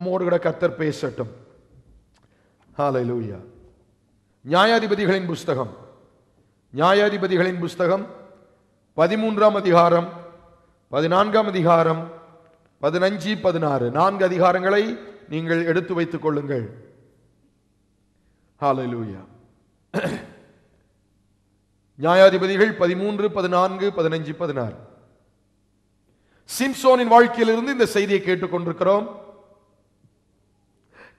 நம்மோடு கூட கர்த்தர் பேசட்டும். ஹல்லேலூயா. நியாயாதிபதிகளின் புஸ்தகம் 13ஆம் அதிகாரம், 14ஆம் அதிகாரம், 15, 16 4 அதிகாரங்களை நீங்கள் எடுத்து வைத்துக் கொள்ளுங்கள். ஹல்லேலூயா. நியாயாதிபதிகள் 13, 14, 15, 16. சிம்சோனின் வாழ்க்கையிலிருந்து இந்த செய்தியை கேட்டுக்கொண்டிருக்கிறோம்.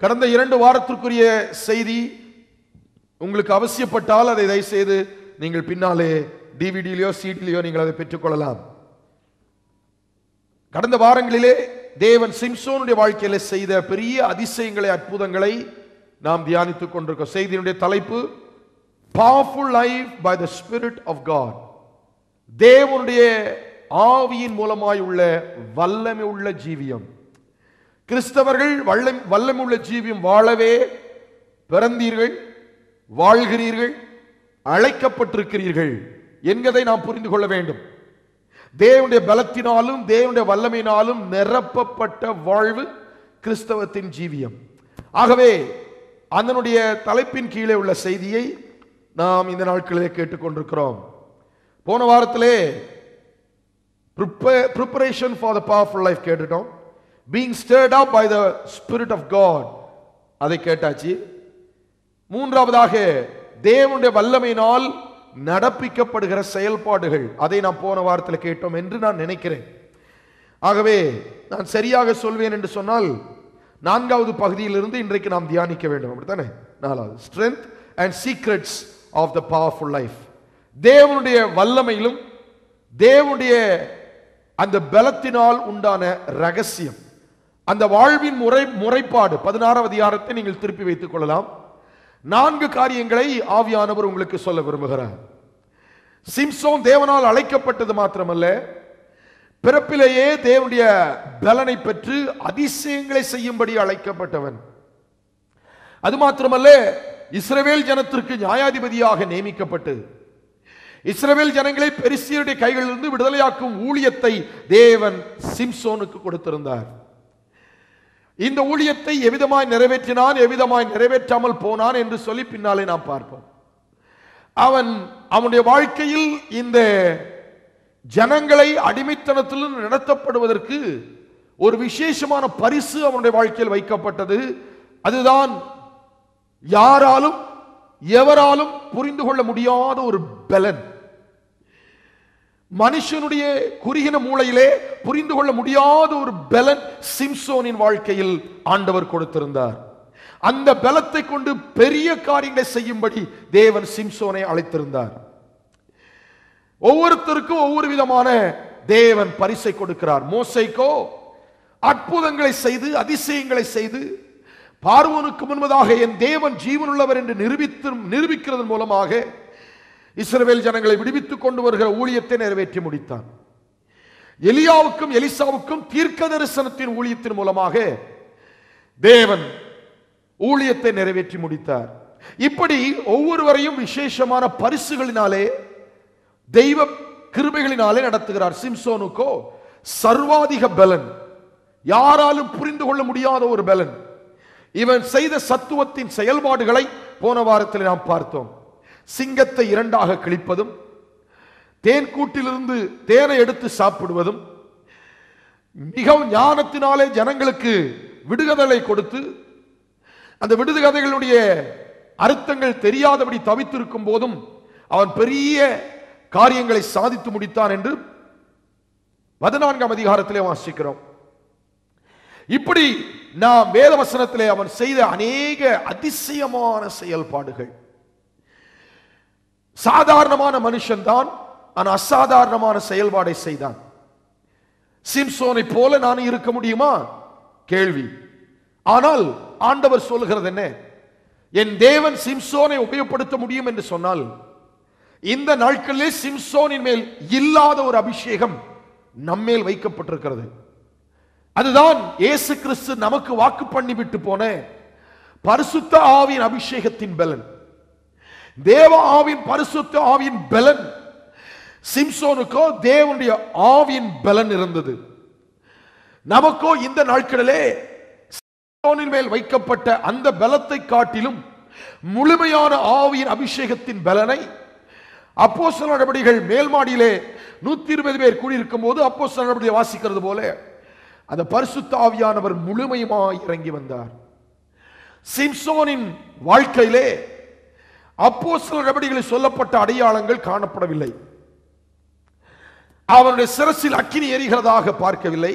கடந்த 2 வாரத்திற்குரிய செய்தி உங்களுக்கு அவசியப்பட்டால் அதை தயவுசெய்து நீங்கள் பின்னாலே டிவிடியிலோ சீட்டிலேயோ நீங்கள் அதை பெற்றுக்கொள்ளலாம். கடந்த வாரங்களிலே தேவன் சிம்சோனுடைய வாழ்க்கையில செய்த பெரிய அதிசயங்களை, அற்புதங்களை நாம் தியானித்துக் கொண்டிருக்கிறோம். செய்தியினுடைய தலைப்பு Powerful Life by the Spirit of God. தேவனுடைய ஆவியின் மூலமாய் உள்ள வல்லமை உள்ள ஜீவியம். கிறிஸ்தவர்கள் வல்லமை உள்ள ஜீவியம் வாழவே பிறந்தீர்கள், வாழ்கிறீர்கள், அழைக்கப்பட்டிருக்கிறீர்கள் என்கிறதை நாம் புரிந்து கொள்ள வேண்டும். தேவனுடைய பலத்தினாலும் தேவனுடைய வல்லமையினாலும் நிரப்பப்பட்ட வாழ்வு கிறிஸ்தவத்தின் ஜீவியம். ஆகவே அதனுடைய தலைப்பின் கீழே உள்ள செய்தியை நாம் இந்த நாட்களிலே கேட்டுக்கொண்டிருக்கிறோம். போன வாரத்திலே preparation for the powerful life கேட்டுட்டோம். being stirred up by the Spirit of God அதை கேட்டாச்சு. மூன்றாவதாக தேவனுடைய வல்லமையினால் நடப்பிக்கப்படுகிற செயல்பாடுகள், அதை நாம் போன வாரத்தில் கேட்டோம் என்று நான் நினைக்கிறேன். ஆகவே நான் சரியாக சொல்வேன் என்று சொன்னால் 4வது பகுதியிலிருந்து இன்றைக்கு நாம் தியானிக்க வேண்டும். அப்படித்தானே? 4வது strength and secrets of the powerful life. தேவனுடைய வல்லமையிலும் தேவனுடைய அந்த பலத்தினால் உண்டான ரகசியம், அந்த வாழ்வின் முறைப்பாடு 16வது அதிகாரத்தை நீங்கள் திருப்பி வைத்துக் கொள்ளலாம். 4 காரியங்களை ஆவியானவர் உங்களுக்கு சொல்ல விரும்புகிறார். சிம்சோன் தேவனால் அழைக்கப்பட்டது மாத்திரமல்ல, பிறப்பிலேயே தேவனுடைய பலனை பெற்று அதிசயங்களை செய்யும்படி அழைக்கப்பட்டவன். அது மாத்திரமல்ல, இஸ்ரவேல் ஜனத்திற்கு நியாயாதிபதியாக நியமிக்கப்பட்டு இஸ்ரவேல் ஜனங்களை பெரிசியருடைய கைகளிலிருந்து விடுதலையாக்கும் ஊழியத்தை தேவன் சிம்சோனுக்கு கொடுத்திருந்தார். இந்த ஊழியத்தை எவ்விதமாய் நிறைவேற்றினான், எவ்விதமாய் நிறைவேற்றாமல் போனான் என்று சொல்லி பின்னாலே நாம் பார்ப்போம். அவனுடைய வாழ்க்கையில் இந்த ஜனங்களை அடிமைத்தனத்திலும் நடத்தப்படுவதற்கு ஒரு விசேஷமான பரிசு அவனுடைய வாழ்க்கையில் வைக்கப்பட்டது. அதுதான் யாராலும் எவராலும் புரிந்து கொள்ள முடியாத ஒரு பலன். மனுஷனுடைய குறுகின மூளையிலே புரிந்து கொள்ள முடியாத ஒரு பலன் சிம்சோனின் வாழ்க்கையில் ஆண்டவர் கொடுத்திருந்தார். அந்த பலத்தை கொண்டு பெரிய காரியங்களை செய்யும்படி தேவன் சிம்சோனை அழைத்திருந்தார். ஒவ்வொருத்தருக்கும் ஒவ்வொரு விதமான தேவன் பரிசை கொடுக்கிறார். மோசேக்கோ அற்புதங்களை செய்து அதிசயங்களை செய்து பார்வோனுக்கு முன்பதாக என் தேவன் ஜீவனுள்ளவர் என்று நிரூபிக்கிறதன் மூலமாக இஸ்ரவேல் ஜனங்களை விடுவித்துக் கொண்டு வருகிற ஊழியத்தை நிறைவேற்றி முடித்தான். எலியாவுக்கும் எலிசாவுக்கும் தீர்க்க தரிசனத்தின் ஊழியத்தின் மூலமாக தேவன் ஊழியத்தை நிறைவேற்றி முடித்தார். இப்படி ஒவ்வொருவரையும் விசேஷமான பரிசுகளினாலே தெய்வ கிருபைகளினாலே நடத்துகிறார். சிம்சோனுக்கோ சர்வாதிக பலன், யாராலும் புரிந்து கொள்ள முடியாத ஒரு பலன். இவன் செய்த சத்துவத்தின் செயல்பாடுகளை போன வாரத்தில் நாம் பார்த்தோம். சிங்கத்தை 2ஆக கிழிப்பதும், தேன் கூட்டிலிருந்து தேனை எடுத்து சாப்பிடுவதும், மிகவும் ஞானத்தினாலே ஜனங்களுக்கு விடுகதை கொடுத்து அந்த விடுகதைகளுடைய அர்த்தங்கள் தெரியாதபடி தவித்திருக்கும் போதும் அவன் பெரிய காரியங்களை சாதித்து முடித்தான் என்று 14ஆம் அதிகாரத்திலே வாசிக்கிறோம். இப்படி நாம் வேத வசனத்திலே அவன் செய்த அநேக அதிசயமான செயல்பாடுகள். சாதாரணமான மனுஷன்தான், ஆனால் அசாதாரணமான செயல்பாடை செய்தான். சிம்சோனை போல நான் இருக்க முடியுமா? கேள்வி. ஆனால் ஆண்டவர் சொல்லுகிறது என்ன? என் தேவன் சிம்சோனை உபயோகப்படுத்த முடியும் என்று சொன்னால், இந்த நாட்களிலே சிம்சோனின் மேல் இல்லாத ஒரு அபிஷேகம் நம்மேல் வைக்கப்பட்டிருக்கிறது. அதுதான் இயேசு கிறிஸ்து நமக்கு வாக்கு பண்ணி விட்டு போன பரிசுத்த ஆவியின் அபிஷேகத்தின் பலன். தேவ ஆவியின் பரிசுத்த ஆவியின் பலன் சிம்சோனுக்கோ தேவனுடைய ஆவியின் பலன் இருந்தது. நமக்கோ இந்த நாட்களிலே மேல் வைக்கப்பட்ட அந்த பலத்தை காட்டிலும் முழுமையான ஆவியின் அபிஷேகத்தின் பலனை அப்போஸ்தலர் நடவடிக்கைகள் மேல் மாடியிலே 120 பேர் கூடியிருக்கும் போது அப்போஸ்தலர் நடவடிக்கைகளை வாசிக்கிறது போல அந்த பரிசுத்த ஆவியானவர் முழுமையுமாய் இறங்கி வந்தார். சிம்சோனின் வாழ்க்கையிலே அப்போஸ்தலர் நடவடிக்கைகளில் சொல்லப்பட்ட அடையாளங்கள் காணப்படவில்லை. அவனுடைய சிரசில் அக்கினி எரிகிறதாக பார்க்கவில்லை.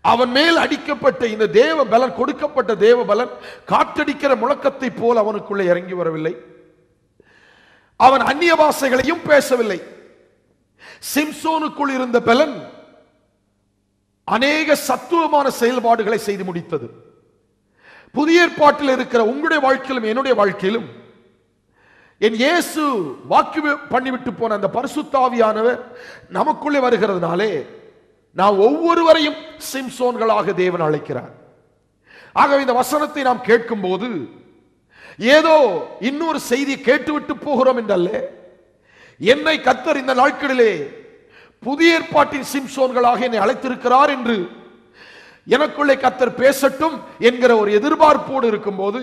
அவன் மேல் அடிக்கப்பட்ட இந்த தேவ பலன், கொடுக்கப்பட்ட தேவ பலன் காற்றடிக்கிற முழக்கத்தை போல் அவனுக்குள்ளே இறங்கி வரவில்லை. அவன் அந்நிய பாஷைகளையும் பேசவில்லை. சிம்சோனுக்குள் இருந்த பலன் அநேக சத்துவமான செயல்பாடுகளை செய்து முடித்தது. புதிய ஏற்பாட்டில் இருக்கிற உங்களுடைய வாழ்க்கையிலும் என்னுடைய வாழ்க்கையிலும் என் இயேசு வாக்கு பண்ணிவிட்டு போன அந்த பரிசுத்த ஆவியானவர் நமக்குள்ளே வருகிறதுனாலே நாம் ஒவ்வொருவரையும் சிம்சோன்களாக தேவன் அழைக்கிறார். ஆகவே இந்த வசனத்தை நாம் கேட்கும் போது ஏதோ இன்னொரு செய்தி கேட்டுவிட்டு போகிறோம் என்றல்ல, என்னை கர்த்தர் இந்த நாட்களிலே புதிய ஏற்பாட்டின் சிம்சோன்களாக என்னை அழைத்திருக்கிறார் என்று எனக்குள்ளே கர்த்தர் பேசட்டும் என்கிற ஒரு எதிர்பார்ப்போடு இருக்கும்போது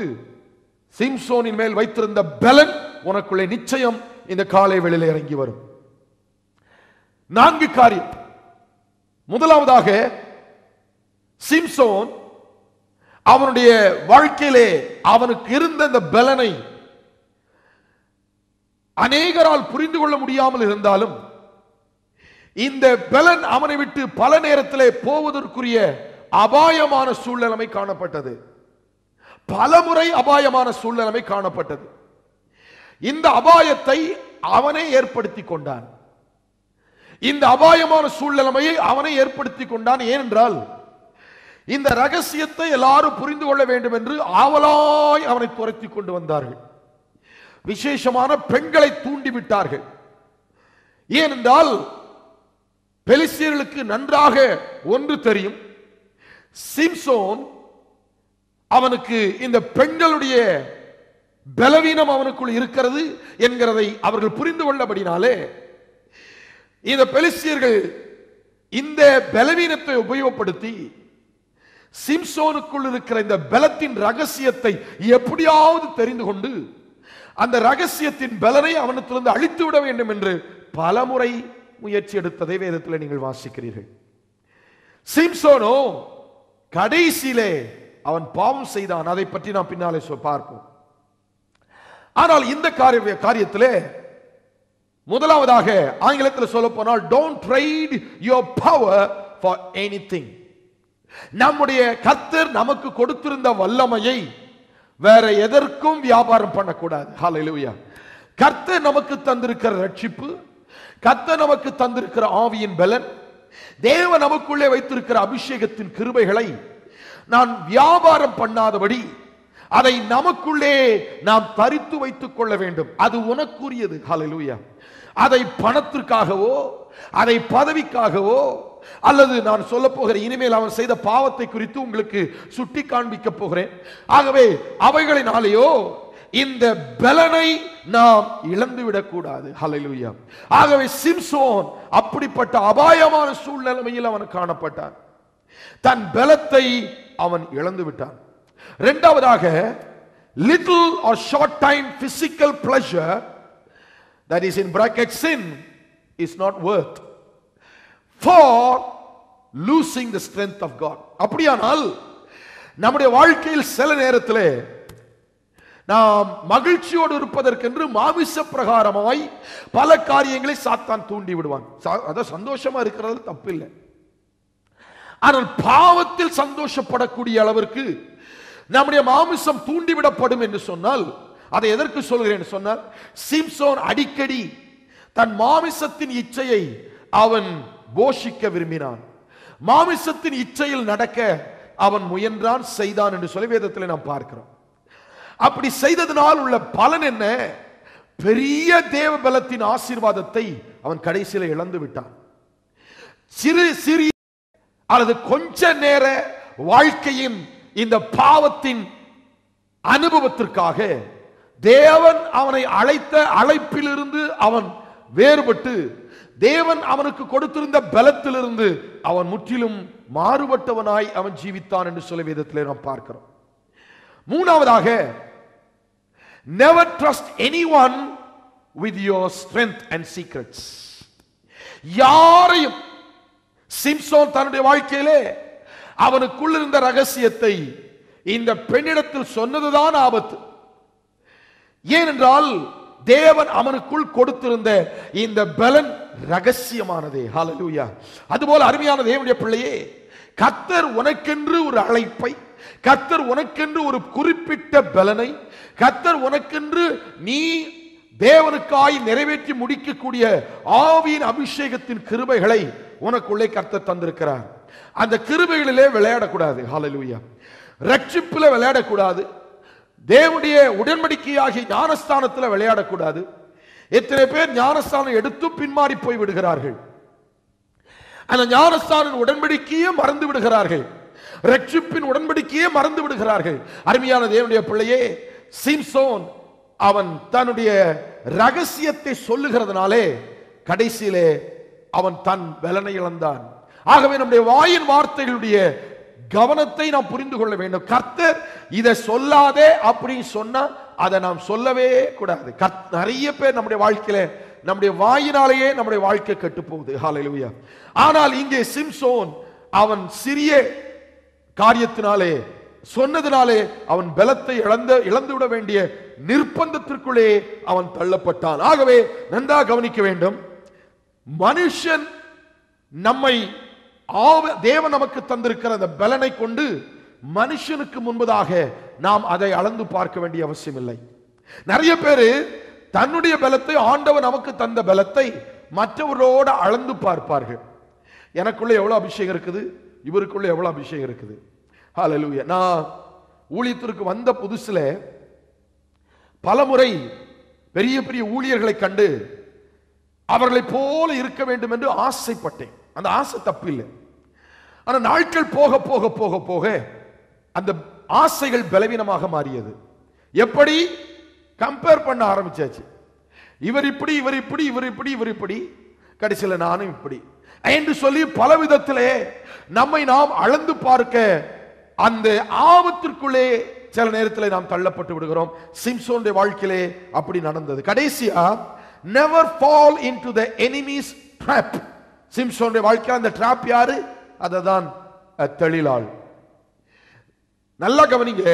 சிம்சோனின் மேல் வைத்திருந்த பலன் உனக்குள்ளே நிச்சயம் இந்த காலை வேளையிலே இறங்கி வரும். 4 காரியம். முதலாவதாக, சிம்சோன் அவனுடைய வாழ்க்கையிலே அவனுக்கு இருந்த இந்த பலனை அநேகரால் புரிந்து கொள்ள முடியாமல் இருந்தாலும் இந்த பலன் அவனை விட்டு பல நேரத்திலே போவதற்குரிய அபாயமான சூழ்நிலைமை காணப்பட்டது. பலமுறை அபாயமான சூழ்நிலைமை காணப்பட்டது. இந்த அபாயத்தை அவனே ஏற்படுத்தி கொண்டான். இந்த அபாயமான சூழ்நிலைமையை அவனை ஏற்படுத்தி கொண்டான். ஏனென்றால் இந்த ரகசியத்தை எல்லாரும் புரிந்து கொள்ள வேண்டும் என்று ஆவலாய் அவனை துரத்தி கொண்டு வந்தார்கள். விசேஷமான பெண்களை தூண்டிவிட்டார்கள். ஏனென்றால் பெலிஸ்தியர்களுக்கு நன்றாக ஒன்று தெரியும், சிம்சோன் அவனுக்கு இந்த பெண்களுடைய பலவீனம் அவனுக்குள் இருக்கிறது என்கிறதை அவர்கள் புரிந்து கொள்ளபடினாலே இந்த பெலிஸ்தியர்கள் இந்த பலவீனத்தை உபயோகப்படுத்தி சிம்சோனுக்குள் இருக்கிற இந்த பலத்தின் ரகசியத்தை எப்படியாவது தெரிந்து கொண்டு அந்த ரகசியத்தின் பலனை அவனிடத்திலிருந்து அழித்து விட வேண்டும் என்று பலமுறை முயற்சி எடுத்ததை வேதத்தில் நீங்கள் வாசிக்கிறீர்கள். சிம்சோனோ கடைசியிலே அவன் பாவம் செய்தான். அதை பற்றி நாம் பின்னாலே பார்ப்போம். ஆனால் இந்த காரியத்திலே முதலாவதாக ஆங்கிலத்தில் சொல்ல போனால் don't trade your power for anything. நம்முடைய கர்த்தர் நமக்கு கொடுத்திருந்த வல்லமையை வேற எதற்கும் வியாபாரம் பண்ணக்கூடாது. ஹல்லேலூயா. கர்த்தர் நமக்கு தந்திருக்கிற ரட்சிப்பு, கர்த்தர் நமக்கு தந்திருக்கிற ஆவியின் பலன், தேவன் நமக்குள்ளே வைத்திருக்கிற அபிஷேகத்தின் கிருபைகளை நான் வியாபாரம் பண்ணாதபடி அதை நமக்குள்ளே நாம் தரித்து வைத்துக் கொள்ள வேண்டும். அது உனக்குரியது. ஹல்லேலூயா. அதை பணத்திற்காகவோ அதை பதவிக்காகவோ அல்லது நான் சொல்ல போகிற இனிமேல் அவன் செய்த பாவத்தை குறித்து உங்களுக்கு சுட்டி காண்பிக்க போகிறேன். ஆகவே அவைகளினாலேயோ இந்த பலனை நாம் இழந்துவிடக் கூடாது. ஹல்லேலூயா. ஆகவே சிம்சோன் அப்படிப்பட்ட அபாயமான சூழ்நிலையில் அவன் காணப்பட்டான். தன் பலத்தை அவன் இழந்து விட்டான். இரண்டாவதாக, little or short time physical pleasure, that is in bracket sin, is not worth for losing the strength of God. அப்படியானால் நம்முடைய வாழ்க்கையில் சில நேரத்தில் நாம் மகிழ்ச்சியோடு இருப்பதற்கென்று மாமிச பிரகாரமாய் பல காரியங்களை சாத்தான் தூண்டி விடுவான். அத சந்தோஷமா இருக்கிறது தப்பில்லை. ஆனால் பாவத்தில் சந்தோஷப்படக்கூடிய அளவிற்கு நம்முடைய மாமிசம் தூண்டிவிடப்படும் என்று சொன்னால் அதை எதற்கு சொல்கிறேன் சொன்னால், சிம்சோன் அடிக்கடி தன் மாமிசத்தின் இச்சையை அவன் போஷிக்க விரும்பினான். மாமிசத்தின் இச்சையில் நடக்க அவன் முயன்றான், செய்தான் என்று சொல்லி வேதத்தில் நாம் பார்க்கிறோம். அப்படி செய்ததனால் உள்ள பலன் என்ன? பெரிய தேவ பலத்தின் ஆசீர்வாதத்தை அவன் கடைசியில் இழந்து விட்டான். சிறிய அல்லது கொஞ்ச நேர வாழ்க்கையின் இந்த பாவத்தின் அனுபவத்திற்காக தேவன் அவனை அழைத்த அழைப்பிலிருந்து அவன் வேறுபட்டு தேவன் அவனுக்கு கொடுத்திருந்த பலத்திலிருந்து அவன் முற்றிலும் மாறுபட்டவனாய் அவன் ஜீவித்தான் என்று சொல்ல வேதத்திலே நாம் பார்க்கிறோம். மூணாவதாக, never trust anyone with your strength and secrets. யாரையும், சிம்சோன் தன்னுடைய வாழ்க்கையிலே அவனுக்குள் இருந்த ரகசியத்தை இந்த பெண்ணிடத்தில் சொன்னதுதான் ஆபத்து. ஏனென்றால் தேவன் அவனுக்குள் கொடுத்திருந்த இந்த பலன் ரகசியமானதே. ஹல்லேலூயா. அதுபோல அருமையான தேவனுடைய பிள்ளையே, கர்த்தர் உனக்கென்று ஒரு அழைப்பை, கர்த்தர் உனக்கென்று ஒரு குறிப்பிட்ட பலனை, கர்த்தர் உனக்கென்று நீ தேவனுக்காய் நிறைவேற்றி முடிக்கக்கூடிய ஆவியின் அபிஷேகத்தின் கிருபைகளை உனக்குள்ளே கர்த்தர் தந்திருக்கிறார். அந்த கிருபைகளிலே விளையாடக்கூடாது. ஹல்லேலூயா. ரட்சிப்பில் விளையாடக்கூடாது. தேவனுடைய உடன்படிக்கையாகிய ஞானஸ்தானத்தில் விளையாடக்கூடாது. எத்தனை பேர் ஞானஸ்தானம் எடுத்து பின்மாறி போய் விடுகிறார்கள். அந்த ஞானஸ்தான உடன்படிக்கையே மறந்து விடுகிறார்கள். ரட்சிப்பின் உடன்படிக்கையே மறந்து விடுகிறார்கள். அருமையான தேவனுடைய பிள்ளையே, சிம்சோன் அவன் தன்னுடைய ரகசியத்தை சொல்லுகிறதுனாலே கடைசியிலே அவன் தன் பலனை இழந்தான். ஆகவே நம்முடைய வாயின் வார்த்தைகளுடைய கவனத்தை நாம் புரிந்து கொள்ள வேண்டும். கர்த்தர் இதை சொல்லாதே அப்படின்னு சொன்னா அதை நாம் சொல்லவே கூடாது. நிறைய பேர் நம்முடைய வாழ்க்கையில நம்முடைய வாயினாலேயே நம்முடைய வாழ்க்கை கெட்டு போகுது. ஹல்லேலூயா. ஆனால் இங்கே சிம்சோன் அவன் சிறிய காரியத்தினாலே சொன்னதினாலே அவன் பலத்தை இழந்து விட வேண்டிய நிர்பந்தத்திற்குள்ளே அவன் தள்ளப்பட்டான். ஆகவே நன்றாக கவனிக்க வேண்டும். மனுஷன் நம்மை தேவன் நமக்கு தந்திருக்கிற அந்த பலனை கொண்டு மனுஷனுக்கு முன்பதாக நாம் அதை அளந்து பார்க்க வேண்டிய அவசியம் இல்லை. நிறைய பேரு தன்னுடைய பலத்தை, ஆண்டவர் நமக்கு தந்த பலத்தை மற்றவர்களோடு அளந்து பார்ப்பார்கள். எனக்குள்ள எவ்வளவு அபிஷேகம் இருக்குது, இவருக்குள்ள எவ்வளவு அபிஷேகம் இருக்குது. ஹல்லேலூயா. நான் ஊழியத்திற்கு வந்த புதுசுல பலமுறை பெரிய பெரிய ஊழியர்களை கண்டு அவர்களை போல இருக்க வேண்டும் என்று ஆசைப்பட்டேன். அந்த ஆசை தப்பில்லை. ஆனா நாட்கள் போக போக போக போக அந்த ஆசைகள் பலவீனமாக மாறியது. எப்படி? கம்பேர் பண்ண ஆரம்பிச்சாச்சு. இவர் இப்படி, இவர் இப்படி, இவர் இப்படி, இவர் இப்படி, கடைசியில் நானும் இப்படி என்று சொல்லி பல விதத்திலே நம்மை நாம் அளந்து பார்க்க அந்த ஆபத்திற்குள்ளே சில நேரத்தில் நாம் தள்ளப்பட்டு விடுகிறோம். சிம்சோனுடைய வாழ்க்கையிலே அப்படி நடந்தது. கடைசியா never fall into the enemy's trap. சிம்சோனுடைய வாழ்க்கையில் அந்த ட்ராப் யாரு? அததான் தெளிலாள். நல்லா கவனிங்க.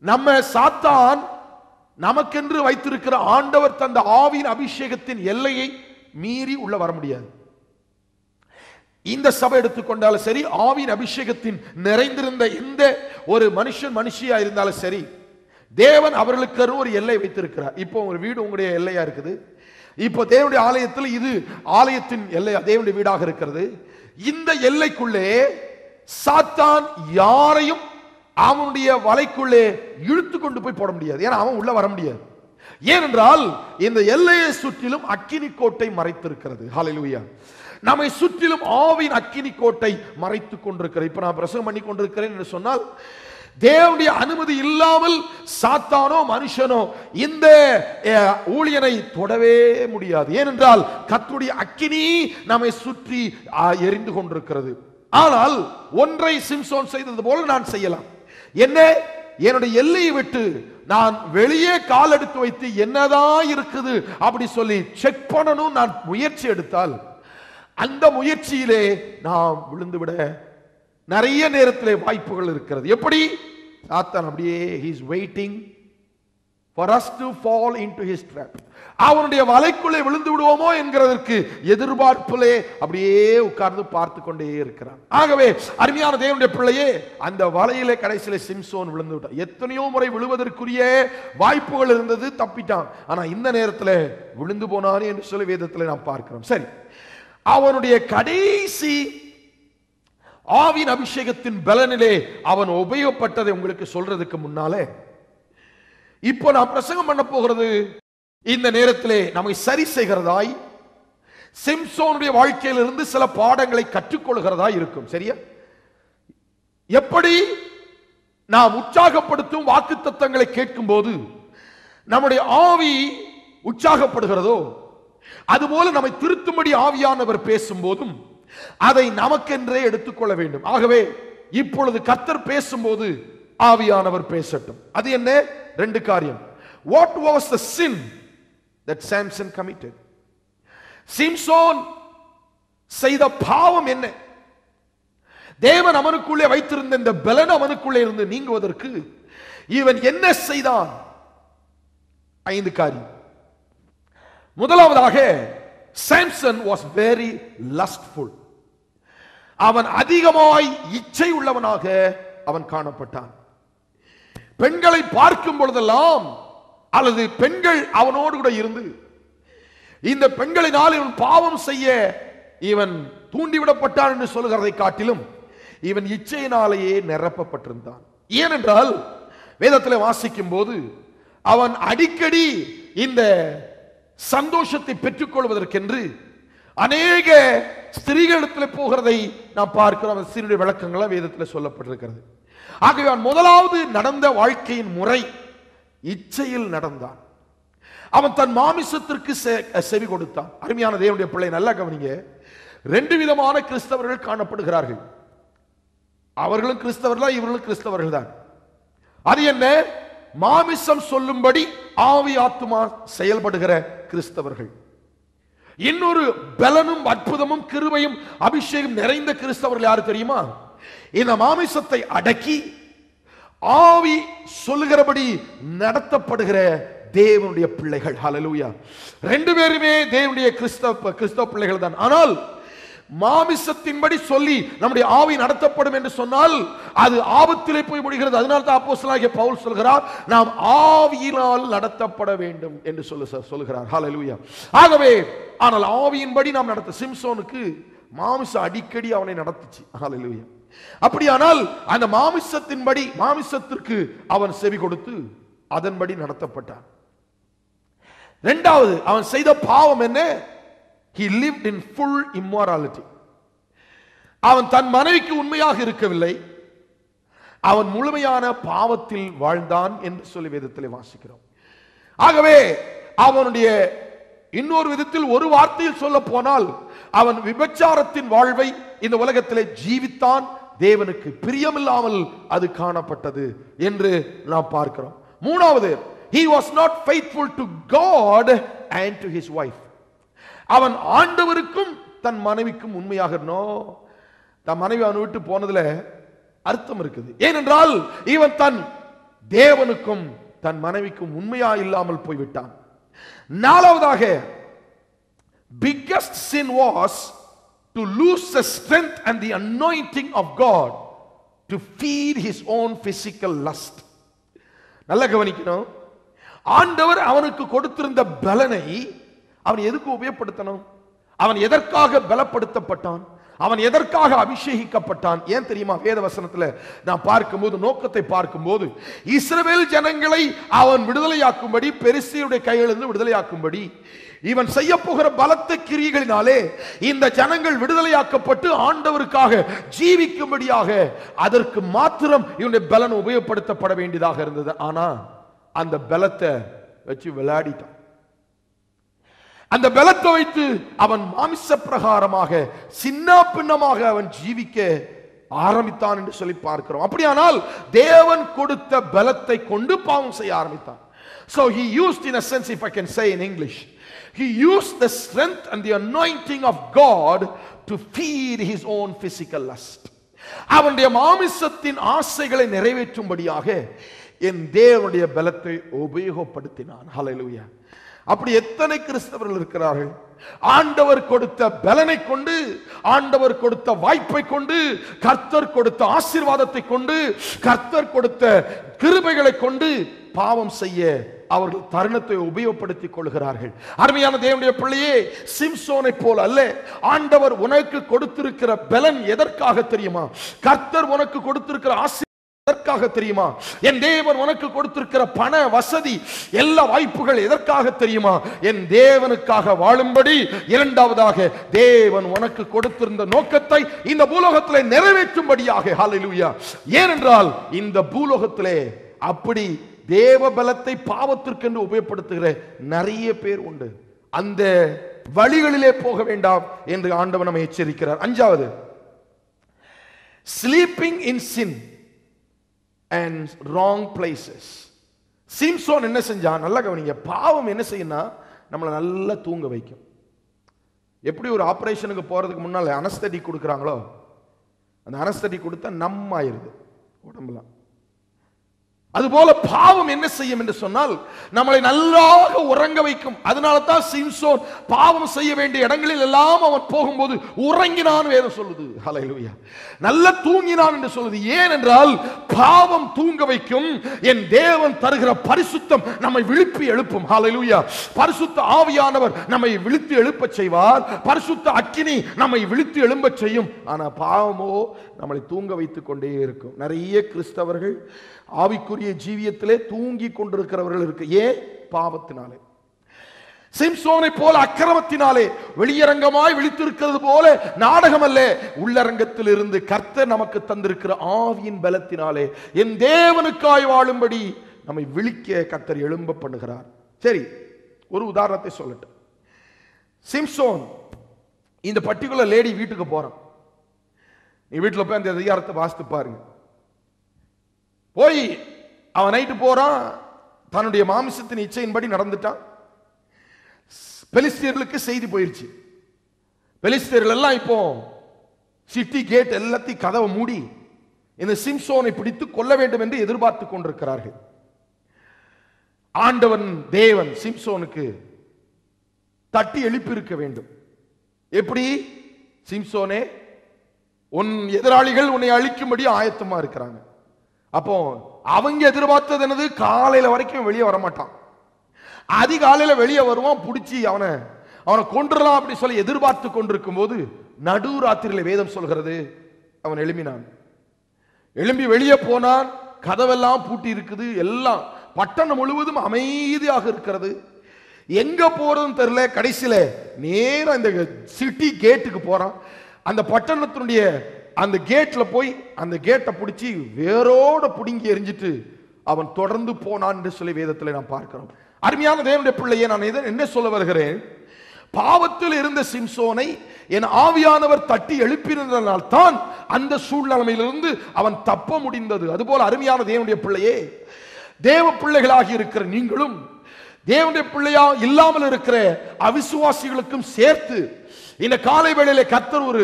நம்ம சாத்தான் நமக்கென்று வைத்திருக்கிற ஆண்டவர் தந்த ஆவியின் அபிஷேகத்தின் எல்லையை மீறி உள்ள வர முடியாது. இந்த சபை எடுத்துக்கொண்டாலும் சரி, ஆவியின் அபிஷேகத்தின் நிறைந்திருந்த எந்த ஒரு மனுஷியா இருந்தாலும் சரி, தேவன் அவர்களுக்கு ஒரு எல்லை வைத்திருக்கிறார். இப்போ ஒரு வீடு உங்களுடைய எல்லையா இருக்குது. இப்போ தேவனுடைய ஆலயத்தில் இது ஆலயத்தின் எல்லை, தேவனுடைய வீடாக இருக்கிறது. இந்த எல்லைக்குள்ளே சாத்தான் யாரையும் அவனுடைய வலைக்குள்ளே இழுத்து கொண்டு போய் போட முடியாது. ஏன்னா அவன் உள்ள வர முடியாது. ஏனென்றால் இந்த எல்லையை சுற்றிலும் அக்கினி கோட்டை மறைத்திருக்கிறது. ஹல்லேலூயா. நம்மை சுற்றிலும் ஆவியின் அக்கினி கோட்டை மறைத்துக் கொண்டிருக்கிறது. இப்ப நான் பிரசங்கம் பண்ணி கொண்டிருக்கிறேன் என்று சொன்னால் தேவனுடைய அனுமதி இல்லாமல் சாத்தானோ மனுஷனோ இந்த ஊழியனை தொடவே முடியாது. ஏனென்றால் கர்த்தருடைய அக்கினி நம்மை சுற்றி எரிந்து கொண்டிருக்கிறது. ஆனால் ஒன்றை சிம்சோன் செய்தது போல நான் செய்யலாம். என்ன? என்னுடைய எல்லையை விட்டு நான் வெளியே கால் எடுத்து வைத்து என்னதான் இருக்குது அப்படி சொல்லி செக் பண்ணணும் நான் முயற்சி எடுத்தால் அந்த முயற்சியிலே நாம் விழுந்துவிட நிறைய நேரத்திலே வாய்ப்புகள் இருக்கிறது. எப்படி? சாத்தான் அப்படியே he is waiting for us to fall into his trap. அவனுடைய வலைக்குள்ளே விழுந்து விடுவோமோ என்கிறதற்கு எதிர்பார்ப்பிலே அப்படியே உட்கார்ந்து பார்த்து கொண்டே இருக்கிறான். ஆகவே அருமையான தேவனுடைய பிள்ளையே, அந்த வலையிலே கடைசியிலே சிம்சோன் விழுந்து விட்டான். எத்தனையோ முறை விழுவதற்குரிய வாய்ப்புகள் இருந்தது, தப்பிட்டான். ஆனா இந்த நேரத்தில் விழுந்து போனானே என்று சொல்லி வேதத்தில் நாம் பார்க்கிறோம். சரி, அவனுடைய கடைசி ஆவியின் அபிஷேகத்தின் பலனிலே அவன் உபயோகப்பட்டதை உங்களுக்கு சொல்றதுக்கு முன்னாலே இப்போ நான் பிரசங்கம் பண்ண போகிறது இந்த நேரத்திலே நம்மை சரி செய்கிறதாய், சிம்சோனுடைய வாழ்க்கையிலிருந்து சில பாடங்களை கற்றுக்கொள்கிறதாய் இருக்கும். சரியா? எப்படி நாம் உற்சாகப்படுத்தும் வாக்குத்தத்தங்களை கேட்கும் போது நம்முடைய ஆவி உற்சாகப்படுகிறதோ, அதுபோல நம்மை திருத்தும்படி ஆவியானவர் பேசும்போதும் அதை நமக்கென்றே எடுத்துக்கொள்ள வேண்டும். ஆகவே இப்பொழுது கர்த்தர் பேசும்போது ஆவியானவர் பேசட்டும். அது என்ன? ரெண்டு காரியம். What was the sin that Samson committed? Samson செய்த பாவம் என்ன? தேவன் அவனுக்குள்ளே வைத்திருந்த இந்த பலன் அவனுக்குள்ளே இருந்து நீங்குவதற்கு இவன் என்ன செய்தான்? 5 காரியம். முதலாவதாக, சாம்சன் was very lustful. அவன் அதிகமாய் இச்சை உள்ளவனாக அவன் காணப்பட்டான். பெண்களை பார்க்கும் பொழுதெல்லாம், அல்லது பெண்கள் அவனோடு கூட இருந்து இந்த பெண்களினால் இவன் பாவம் செய்ய இவன் தூண்டிவிடப்பட்டான் என்று சொல்கிறதை காட்டிலும் இவன் இச்சையினாலேயே நிரப்பப்பட்டிருந்தான். ஏனென்றால் வேதத்தில் வாசிக்கும் போது அவன் அடிக்கடி இந்த சந்தோஷத்தை பெற்றுக்கொள்வதற்கென்று அநேக ஸ்திரீகளிடத்தில் போகிறதை நாம் பார்க்கிறோம். ஸ்திரீடைய விளக்கங்கள் வேதத்தில் சொல்லப்பட்டிருக்கிறது. ஆகவே அவன் முதலாவது நடந்த வாழ்க்கையின் முறை இச்சையில் நடந்தான். அவன் தன் மாமிசத்திற்கு செவி கொடுத்தான். அருமையான தேவனுடைய பிள்ளை, நல்லா கவனிங்க. 2 விதமான கிறிஸ்தவர்கள் காணப்படுகிறார்கள். அவர்களும் கிறிஸ்தவர்கள், இவர்களும் கிறிஸ்தவர்கள் தான். அது என்ன? மாமிசம் சொல்லும்படி ஆவி ஆத்துமா செயல்படுகிற கிறிஸ்தவர்கள். இன்னொரு பலனும் அற்புதமும் கிருபையும் அபிஷேகம் நிறைந்த கிறிஸ்தவர்கள் யாரு தெரியுமா? இந்த மாமிசத்தை அடக்கி ஆவி சொல்லுகிறபடி நடத்தப்படுகிற தேவனுடைய பிள்ளைகள். ஹல்லேலூயா. 2 பேருமே தேவனுடைய கிறிஸ்தவ பிள்ளைகள் தான். ஆனால் மாமிசத்தின்படி சொல்லி நம்முடைய ஆவி நடத்தப்படும் என்று சொன்னால் அது ஆபத்திலே போய் முடிகிறது. அதனால தான் அப்போஸ்தலனாகிய பவுல் சொல்கிறார், நாம் ஆவியினால் நடத்தப்பட வேண்டும் என்று சொல்லுகிறார். ஹல்லேலூயா. ஆகவே ஆனால் ஆவியின்படி நாம் நடத்த, சிம்சோனுக்கு மாமிசம் அடிக்கடி அவனை நடத்துச்சு. ஹல்லேலூயா. அப்படியானால் அந்த மாமிசத்தின்படி, மாமிசத்திற்கு அவன் செவி கொடுத்து அதன்படி நடத்தப்பட்டான். இரண்டாவது, அவன் செய்த பாவம் என்ன? He lived in full immorality. அவன் தன் மனைவிக்கு உண்மையாக இருக்கவில்லை, அவன் முழுமையான பாவத்தில் வாழ்ந்தான் என்று சொல்லி வேதத்தில் வாசிக்கிறோம். ஆகவே அவனுடைய இன்னொரு விதத்தில், ஒரு வார்த்தையில் சொல்ல போனால், அவன் விபச்சாரத்தின் வாழ்வை இந்த உலகத்திலே ஜீவித்தான். தேவனுக்கு பிரியமில்லாமல் அது காணப்பட்டது என்று நாம் பார்க்கிறோம். மூணாவது, he was not faithful to God and to his wife. அவன் ஆண்டவருக்கும் தன் மனைவிக்கும் உண்மையாக தன் மனைவி அவன் விட்டு போனதுல அர்த்தம் இருக்குது. ஏனென்றால் இவன் தன் தேவனுக்கும் தன் மனைவிக்கும் உண்மையா இல்லாமல் போய்விட்டான். நாலாவதாக, biggest sin was to lose the strength and the anointing of God to feed his own physical lust. நல்ல கவனிக்கணும். ஆண்டவர் அவனுக்கு கொடுத்திருந்த பலனை அவன் எதுக்கு உபயோகப்படுத்தணும்? அவன் எதற்காக பலப்படுத்தப்பட்டான்? அவன் எதற்காக அபிஷேகிக்கப்பட்டான்? ஏன் தெரியுமா? வேத வசனத்துல நான் பார்க்கும்போது, நோக்கத்தை பார்க்கும்போது, இஸ்ரவேல் ஜனங்களை அவன் விடுதலையாக்கும்படி, பெரிசியருடைய கையிலிருந்து விடுதலையாக்கும்படி, இவன் செய்ய போகிற பலத்த கிரியைகளினாலே இந்த ஜனங்கள் விடுதலையாக்கப்பட்டு ஆண்டவருக்காக ஜீவிக்கும்படியாக அதற்கு மாத்திரம் இவனுடைய பலன் உபயோகப்படுத்தப்பட வேண்டியதாக இருந்தது. ஆனா அந்த பலத்தை வச்சு விளையாடிட்டான். அந்த பலத்தை வைத்து அவன் மாமிச பிரகாரமாக சின்ன பின்னமாக அவன் ஜீவிக்க ஆரம்பித்தான் என்று சொல்லி பார்க்கிறோம். அப்படியானால் தேவன் கொடுத்த பலத்தை கொண்டு பாவம் செய்ய ஆரம்பித்தான். So he used, in a sense, if I can say in English, he used the strength and the anointing of God to feed his own physical lust. அவனுடைய மாமிசத்தின் ஆசைகளை நிறைவேற்றும்படியாக என் தேவனுடைய பலத்தை உபயோகப்படுத்தினான். ஹல்லேலூயா. அப்படி எத்தனை கிறிஸ்தவர்கள் இருக்கிறார்கள்? ஆண்டவர் கொடுத்த பலனை கொண்டு, ஆண்டவர் கொடுத்த வாய்ப்பை கொண்டு, கர்த்தர் கொடுத்த ஆசீர்வாதத்தை கொண்டு, கர்த்தர் கொடுத்த கிருபைகளை கொண்டு பாவம் செய்ய அவர்கள் தருணத்தை உபயோகப்படுத்திக் கொள்கிறார்கள். அருமையான தேவனுடைய பிள்ளையே, சிம்சோனை போல அல்ல. ஆண்டவர் உனக்கு கொடுத்திருக்கிற பலன் எதற்காக தெரியுமா? கர்த்தர் உனக்கு கொடுத்திருக்கிற ஆசீர்வாதம் எதற்காக தெரியுமா? என் தேவன் உனக்கு கொடுத்திருக்கிற பண வசதி, எல்லா வாய்ப்புகள் எதற்காக தெரியுமா? என் தேவனுக்காக வாழும்படி. இரண்டாவதாக, தேவன் உனக்கு கொடுத்திருந்த நோக்கத்தை இந்த பூலோகத்திலே நிறைவேற்றும்படியாக. ஹல்லேலூயா. ஏனென்றால் இந்த பூலோகத்திலே அப்படி தேவ பலத்தை பாவத்திற்கென்று உபயோகப்படுத்துகிற நிறைய பேர் உண்டு. அந்த வழிகளிலே போக வேண்டாம் என்று ஆண்டவர் நம்மை எச்சரிக்கிறார். அஞ்சாவது, sleeping in sin and wrong places. சிம்சோன் என்ன செஞ்சான்? நல்லா கவனிங்க. பாவம் என்ன செய்யும்னா நம்மளை நல்லா தூங்க வைக்கும். எப்படி ஒரு ஆபரேஷனுக்கு போறதுக்கு முன்னால அனஸ்தெட்டிக் கொடுக்குறாங்களோ, அந்த அனஸ்தெட்டிக் கொடுத்தா நம்ம ஆயிருது உடம்புலாம். அதுபோல பாவம் என்ன செய்யும் என்று சொன்னால் நம்மளை நல்லாக உறங்க வைக்கும். அதனால தான் சிம்சோன் பாவம் செய்ய வேண்டிய இடங்களில் எல்லாம் அவன் போகும்போது உறங்கினான் வேதம் சொல்லுது. ஹல்லேலூயா. நல்ல தூங்கினான் என்று சொல்லுது. ஏனென்றால் பாவம் தூங்க வைக்கும். என் தேவன் தருகிற பரிசுத்தம் நம்மை விழிப்பி எழுப்பும். ஹல்லேலூயா. பரிசுத்த ஆவியானவர் நம்மை விழித்து எழுப்ப செய்வார். பரிசுத்த அக்கினி நம்மை விழித்து எழும்ப செய்யும். ஆனா பாவமோ நம்மளை தூங்க வைத்துக் கொண்டே இருக்கும். நிறைய கிறிஸ்தவர்கள் ஆவிக்குரிய ஜீவியத்திலே தூங்கி கொண்டிருக்கிறவர்கள் இருக்கு. ஏன்? பாவத்தினாலே. சிம்சோனை போல அக்கிரமத்தினாலே வெளியரங்கமாய் விழித்திருக்கிறது போல நாடகம் அல்ல, உள்ளரங்கத்தில் இருந்து கர்த்தர் நமக்கு தந்திருக்கிற ஆவியின் பலத்தினாலே என் தேவனுக்காய் வாழும்படி நம்மை விழிக்க கர்த்தர் எழும்ப பண்ணுகிறார். சரி, ஒரு உதாரணத்தை சொல்லட்டும். சிம்சோன் இந்த பர்டிகுலர் லேடி வீட்டுக்கு போறான். நீ வீட்டில் போய் அந்த அதிகாரத்தை வாசித்து பாருங்க. போய் அவன் நைட்டு போறான், தன்னுடைய மாமிசத்தின் இச்சையின்படி நடந்துட்டான். பெலிஸ்தியர்களுக்கு செய்தி போயிருச்சு. பெலிஸ்தியர்கள் எல்லாம் இப்போ சிட்டி கேட் எல்லாத்தையும் கதவை மூடி இந்த சிம்சோனை பிடித்து கொல்ல வேண்டும் என்று எதிர்பார்த்து கொண்டிருக்கிறார்கள். ஆண்டவன் தேவன் சிம்சோனுக்கு தட்டி எழுப்பி இருக்க வேண்டும். எப்படி? சிம்சோனே, உன் எதிராளிகள் உன்னை அழிக்கும்படி ஆயத்தமா இருக்கிறாங்க. அப்போ அவங்க எதிர்பார்த்தது என்னது? காலையில வரைக்கும் வெளியே வரமாட்டான். அதிகாலையில வெளியே வருவான், பிடிச்சி அவனை கொன்றலாம் அப்படி சொல்லி எதிர்பார்த்து கொண்டிருக்கும் போது நடுராத்திரியில வேதம் சொல்கிறது அவன் எழும்பினான். எழும்பி வெளியே போனான். கதவெல்லாம் பூட்டி இருக்குது. எல்லாம் பட்டணம் முழுவதும் அமைதியாக இருக்கிறது. எங்க போறதுன்னு தெரியல. கடைசியில நேரா இந்த சிட்டி கேட்டுக்கு போறான். அந்த பட்டணத்தினுடைய அந்த கேட்ல போய் அந்த கேட்டை பிடிச்சி வேரோட புடுங்கி எரிஞ்சிட்டு அவன் தொடர்ந்து போனான் என்று சொல்லி வேதத்தில் நாம் பார்க்கிறோம். அருமையான தேவனுடைய பிள்ளையே, நான் என்ன சொல்ல வருகிறேன்? பாவத்தில் இருந்த சிம்சோனை என் ஆவியானவர் தட்டி எழுப்பினதனால் தான் அந்த சூழ்நிலையிலிருந்து அவன் தப்ப முடிந்தது. அதுபோல அருமையான தேவனுடைய பிள்ளையே, தேவ பிள்ளைகளாகி இருக்கிற நீங்களும் தேவனுடைய பிள்ளையா இல்லாமல் இருக்கிற அவிசுவாசிகளுக்கும் சேர்த்து இந்த காலை வேளையிலே கர்த்தர் ஒரு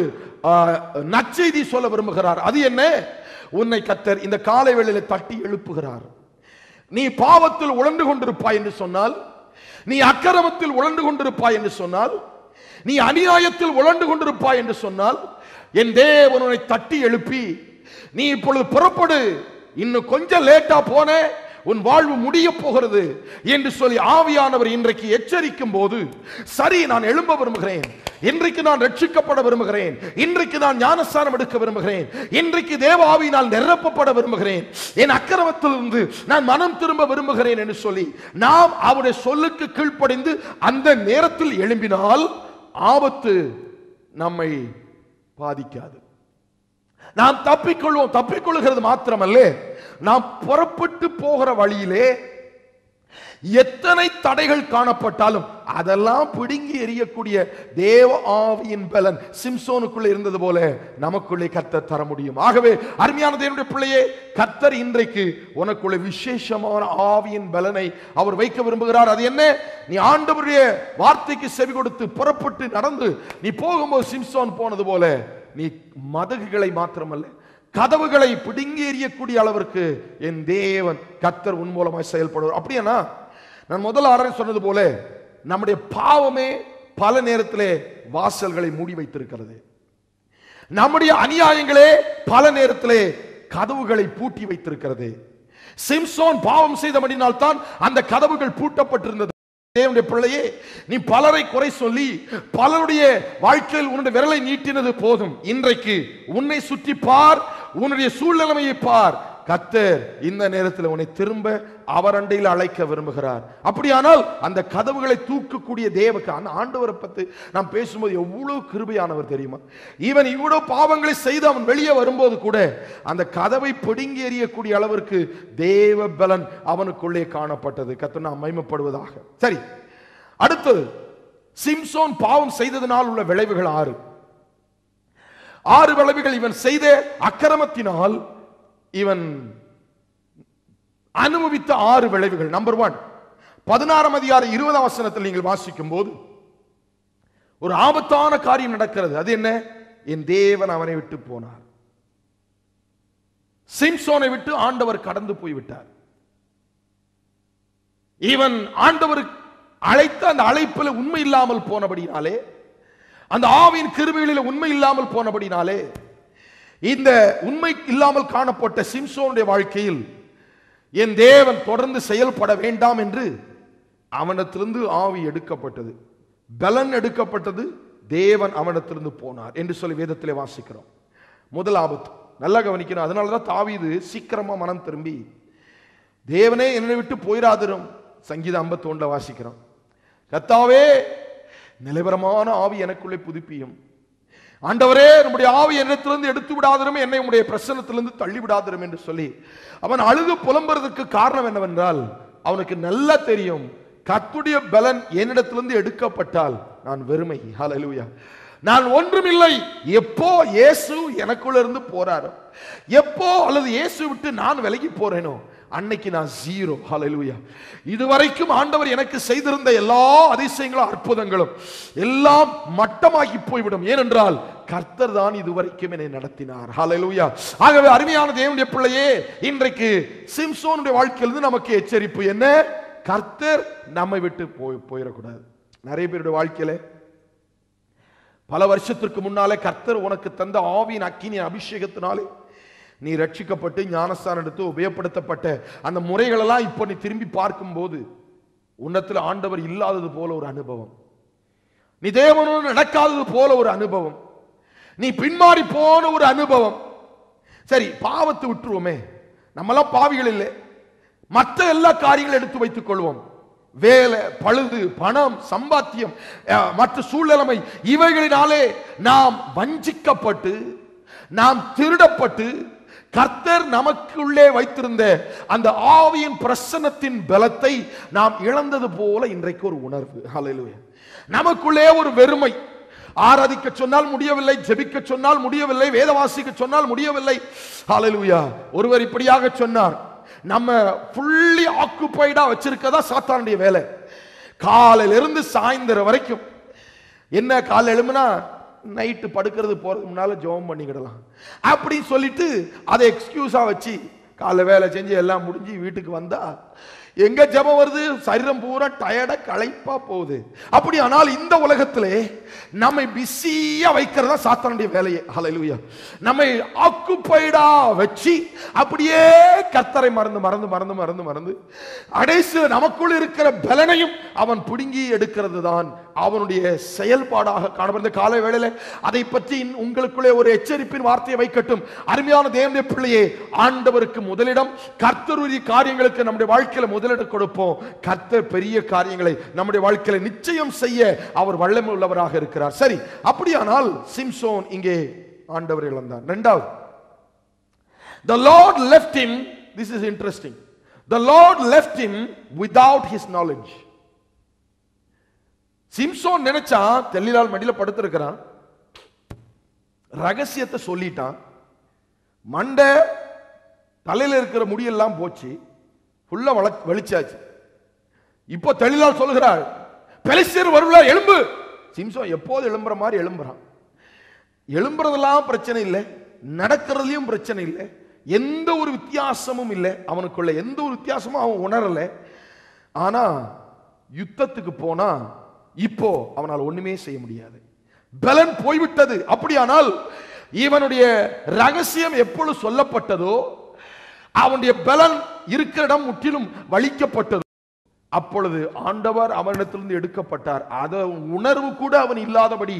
நற்செய்தி சொல்ல விரும்புகிறார். அது என்ன? உன்னை கர்த்தர் இந்த காலை வேளையிலே தட்டி எழுப்புகிறார். நீ பாவத்தில் உழண்டு கொண்டிருப்பாய் என்று சொன்னால், நீ அக்கிரமத்தில் உழண்டு கொண்டிருப்பாய் என்று சொன்னால், நீ அநியாயத்தில் உழண்டு கொண்டிருப்பாய் என்று சொன்னால், என் தேவன் உன்னை தட்டி எழுப்பி நீ இப்பொழுது புறப்படு, இன்னும் கொஞ்சம் லேட்டா போன உன் வாழ்வு முடிய போகிறது என்று சொல்லி ஆவியானவர் இன்றைக்கு எச்சரிக்கும் போது, சரி, நான் எழும்ப விரும்புகிறேன், இன்றைக்கு நான் ரட்சிக்கப்பட விரும்புகிறேன், இன்றைக்கு நான் ஞானஸ்நானம் எடுக்க விரும்புகிறேன், இன்றைக்கு தேவ ஆவியினால் நிரப்பப்பட விரும்புகிறேன், என் அக்கிரமத்திலிருந்து நான் மனம் திரும்ப விரும்புகிறேன் என்று சொல்லி நாம் அவருடைய சொல்லுக்கு கீழ்ப்படிந்து அந்த நேரத்தில் எழும்பினால் ஆபத்து நம்மை பாதிக்காது. நாம் தப்பிக்கொள்கிறது மாத்திரமல்ல, நாம் புறப்பட்டு போகிற வழியிலே எத்தனை தடைகள் காணப்பட்டாலும் அதெல்லாம் பிடுங்கி எறியக்கூடிய தேவ ஆவியின் பலன் சிம்சோனுக்குள்ளே இருந்தது போல நமக்குள்ளே கர்த்தர் தர முடியும். ஆகவே அருமையான தேவனுடைய பிள்ளையே, கர்த்தர் இன்றைக்கு உனக்குள்ளே விசேஷமான ஆவியின் பலனை அவர் வைக்க விரும்புகிறார். அது என்ன? நீ ஆண்டவருடைய வார்த்தைக்கு செவி கொடுத்து புறப்பட்டு நடந்து நீ போகும்போது சிம்சோன் போனது போல நீ மதகுகளை மாத்திரமல்ல, கதவுகளை பிடுங்கி எறியக்கூடிய அளவிற்கு என் தேவன் கர்த்தர் உன் மூலமாய் செயல்படுவார். அப்படியானா நான் முதல் ஆரம்பி சொன்னது போல நம்முடைய பாவமே பல நேரத்திலே வாசல்களை மூடி வைத்திருக்கிறது. நம்முடைய அநியாயங்களே பல நேரத்திலே கதவுகளை பூட்டி வைத்திருக்கிறது. சிம்சோன் பாவம் செய்தபடினால் தான் அந்த கதவுகள் பூட்டப்பட்டிருந்தது. தேவனுடைய பிள்ளையே, நீ பலரை குறை சொல்லி பலருடைய வாழ்க்கையில் உன்னுடைய விரலை நீட்டினது போதும். இன்றைக்கு உன்னை சுற்றி பார், உன்னுடைய சூழ்நிலைமையை பார். கர்த்தர் இந்த நேரத்தில் உன்னை திரும்ப அவர் அண்டையில் அழைக்க விரும்புகிறார். அப்படியானால் அந்த கதவுகளை தூக்கக்கூடிய தேவக்கு அந்த ஆண்டவரை பற்றி நாம் பேசும்போது எவ்வளவு கிருபையானவர் தெரியுமா? இவன் இவ்வளவு பாவங்களை செய்து அவன் வெளியே வரும்போது கூட அந்த கதவை பிடுங்கி எறியக்கூடிய அளவிற்கு தேவ பலன் அவனுக்குள்ளே காணப்பட்டது. கர்த்தர் நாம் மகிமைப்படுவதாக. சரி, அடுத்து சிம்சோன் பாவம் செய்ததனால் உள்ள விளைவுகள் 6 விளைவுகள். இவன் செய்த அக்கிரமத்தினால் இவன் அனுபவித்த 6 விளைவுகள். நம்பர் 1, 16 அதிகாரம் 20 வசனத்தில் நீங்கள் வாசிக்கும் போது ஒரு ஆபத்தான காரியம் நடக்கிறது. அது என்ன? என் தேவன் அவனை விட்டு போனார். சிம்சோனை விட்டு ஆண்டவர் கடந்து போய்விட்டார். இவன் ஆண்டவர் அழைத்த அந்த அழைப்பில் உண்மை இல்லாமல் போனபடினாலே, அந்த ஆவியின் கிருபைகளில் உண்மை இல்லாமல் போனபடினாலே, இந்த உண்மை இல்லாமல் காணப்பட்ட சிம்சோனுடைய வாழ்க்கையில் என் தேவன் தொடர்ந்து செயல்பட வேண்டாம் என்று அவனிடத்திலிருந்து ஆவி எடுக்கப்பட்டது, பலன் எடுக்கப்பட்டது, தேவன் அவனிடத்திலிருந்து போனார் என்று சொல்லி வேதத்திலே வாசிக்கிறோம். முதல் ஆபத்து நல்லா கவனிக்கணும். அதனாலதான் தாவீது சீக்கிரமா மனம் திரும்பி, தேவனே என்னை விட்டு போயிராதிரும், சங்கீதம் 51 வாசிக்கிறோம். கர்த்தாவே நிலைவரமான ஆவி எனக்குள்ளே புதுப்பியும், ஆண்டவரே நம்முடைய ஆவி என்னத்திலிருந்து எடுத்து விடாதிரும், என்னை உடைய பிரசன்னத்திலிருந்து தள்ளி விடாதிரும் என்று சொல்லி அவன் அழுது புலம்புறதுக்கு காரணம் என்னவென்றால், அவனுக்கு நல்லா தெரியும், கர்த்தருடைய பலன் என்னிடத்திலிருந்து எடுக்கப்பட்டால் நான் வெறுமை. ஹல்லேலூயா. நான் ஒன்றுமில்லை. எப்போ இயேசு எனக்குள்ள இருந்து போறாரோ, எப்போ அல்லது இயேசு விட்டு நான் விலகி போறேனோ, அன்னைக்கு நான் ஜீரோ. ஹல்லேலூயா. இதுவரைக்கும் ஆண்டவர் எனக்கு செய்திருந்த எல்லா அதிசயங்களும் அற்புதங்களும் எல்லாம் மட்டமாகி போய்விடும். ஏனென்றால் கர்த்தர் தான் இதுவரைக்கும் என்னை நடத்தினார். ஹல்லேலூயா. ஆகவே அருமையான தேவனுடைய பிள்ளையே, இன்றைக்கு சிம்சோனுடைய வாழ்க்கையிலிருந்து நமக்கு எச்சரிப்பு என்ன? கர்த்தர் நம்மை விட்டு போயிடக்கூடாது. நிறைய பேருடைய வாழ்க்கையில பல வருஷத்திற்கு முன்னாலே கர்த்தர் உனக்கு தந்த ஆவியின் அக்கினி அபிஷேகத்தினாலே நீ ரட்சிக்கப்பட்டு ஞானஸ்தானம் எடுத்து உபயோகப்படுத்தப்பட்ட அந்த முறைகளெல்லாம் இப்போ நீ திரும்பி பார்க்கும் போது உன்னத்தில் ஆண்டவர் இல்லாதது போல ஒரு அனுபவம், நீ தேவனோடு நடக்காதது போல ஒரு அனுபவம், நீ பின்மாறி போன ஒரு அனுபவம். சரி, பாவத்தை விட்டுருவோமே, நம்மெல்லாம் பாவிகள் இல்லை. மற்ற எல்லா காரியங்களும் எடுத்து வைத்துக் கொள்வோம். வேலை, பழுது, பணம், சம்பாத்தியம், மற்ற சூழ்நிலைமை, இவைகளினாலே நாம் வஞ்சிக்கப்பட்டு, நாம் திருடப்பட்டு, கர்த்தர் நமக்குள்ளே வைத்திருந்த அந்த ஆவியின் பிரசன்னத்தின் பலத்தை நாம் இழந்தது போல இன்றைக்கு ஒரு உணர்வு. ஹல்லேலூயா. நமக்குள்ளே ஒரு வெறுமை. ஆராதிக்க சொன்னால் முடியவில்லை, ஜெபிக்க சொன்னால் முடியவில்லை, வேதவாசிக்க சொன்னால் முடியவில்லை. ஹல்லேலூயா. ஒருவர் இப்படியாக சொன்னார், நம்ம ஃபுல்லி ஆக்குபைடா வச்சிருக்கதா சாத்தானுடைய வேலை. காலையில இருந்து சாயந்தரம் வரைக்கும் என்ன, காலை எழும்புனா நைட்டு படுக்கிறது போறதுக்கு முன்னால ஜெபம் பண்ணிக்கிடலாம் அப்படின்னு சொல்லிட்டு அதை எக்ஸ்கியூஸா வச்சு காலை வேலை செஞ்சு எல்லாம் முடிஞ்சு வீட்டுக்கு வந்தா எங்க ஜெபம் வருது? சரீரம் பூரா டயர்டா களைப்பா போகுது. அப்படி ஆனால் இந்த உலகத்திலே நம்மை பிஸியா வைக்கிறதா சாத்தானுடைய வேலையே. ஹல்லேலூயா. நம்மை ஆக்குபைடா வச்சு அப்படியே கர்த்தரை மறந்து மறந்து மறந்து மறந்து மறந்து அடைசு நமக்குள் இருக்கிற பலனையும் அவன் பிடுங்கி எடுக்கிறது தான் அவனுடைய செயல்பாடாக காணப்படுற காலை வேளையில அதை பற்றி உங்களுக்குள்ளே ஒரு எச்சரிப்பின் வார்த்தையை வைக்கட்டும். அருமையான தேவனுடைய பிள்ளையே, ஆண்டவருக்கு முதலிடம், கர்த்தருடைய காரியங்களுக்கு நம்முடைய வாழ்க்கையில முதலிடம் கொடுப்போம். கர்த்தர் பெரிய காரியங்களை நம்முடைய வாழ்க்கையில நிச்சயம் செய்ய அவர் வல்லமை உள்ளவராக இருக்கிறார். சரி, அப்படியானால் சிம்சோன் இங்கே ஆண்டவர் இழந்தார். இரண்டாவது, the Lord left him. This is interesting. The Lord left him without his knowledge. Samson நினைச்சா தெல்லிலால் மடியில படுத்திருக்கிறான், ரகசியத்தை சொல்லிட்டான், மண்டை தலையில இருக்கிற முடியெல்லாம் போச்சு, ஃபுல்லா வெளிச்சாச்சு. இப்போ தெளிலால் சொல்கிறாள், பெலிஸ்தர் வருவார், எழும்பு. சிம்சோன் எப்போது எழும்புற மாதிரி எழும்புறான். எழும்புறதெல்லாம் பிரச்சனை இல்லை, நடக்கிறதுலயும் பிரச்சனை இல்லை, எந்த ஒரு வித்தியாசமும் இல்லை அவனுக்குள்ள, எந்த ஒரு வித்தியாசமும் அவன் உணரல. ஆனா யுத்தத்துக்கு போனா இப்போ அவனால் ஒண்ணுமே செய்ய முடியாது, பலன் போய்விட்டது. அப்படியானால் இவனுடைய ரகசியம் எப்பொழுது சொல்லப்பட்டதோ, அவனுடைய பலன் இருக்கிற இடம் முற்றிலும் வலிக்கப்பட்டது. அப்பொழுது ஆண்டவர் அவனிடத்திலிருந்து எடுக்கப்பட்டார். அத உணர்வு கூட அவன் இல்லாதபடி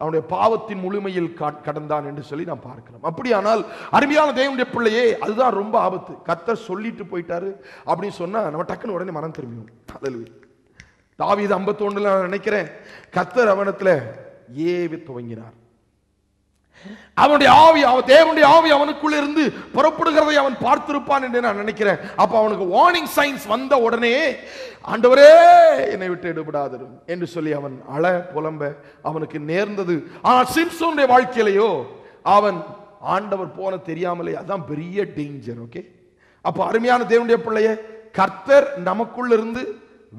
அவனுடைய பாவத்தின் முழுமையில் கடந்தான் என்று சொல்லி நாம் பார்க்கிறோம். அப்படியானால் அருமையான தேவனுடைய பிள்ளையே, அதுதான் ரொம்ப ஆபத்து. கர்த்தர் சொல்லிட்டு போயிட்டாரு அப்படின்னு சொன்னா நம்ம டக்குன்னு உடனே மனம் திரும்பியும். தாவீது 51 நினைக்கிறேன், கர்த்தர் அவனிடத்துல ஏவி துவங்கினார். அவனுடைய ஆவி, தேவனுடைய ஆவி அவனுக்குள்ள இருந்து புறப்படுகிறதை அவன் பார்த்திருப்பான் என்று நான் நினைக்கிறேன். அப்ப அவனுக்கு வார்னிங் சைன்ஸ் வந்த உடனே, ஆண்டவரே என்னை விட்டு எடுபடாதிரும் என்று சொல்லி அவன் அழ புலம்ப அவனுக்கு நேர்ந்தது. ஆனால் சிம்சோனுடைய வாழ்க்கையிலேயோ அவன் ஆண்டவர் போன தெரியாமலே, அதான் பெரிய டேஞ்சர். ஓகே, அப்ப அருமையான தேவனுடைய பிள்ளையே, கர்த்தர் நமக்குள்ள இருந்து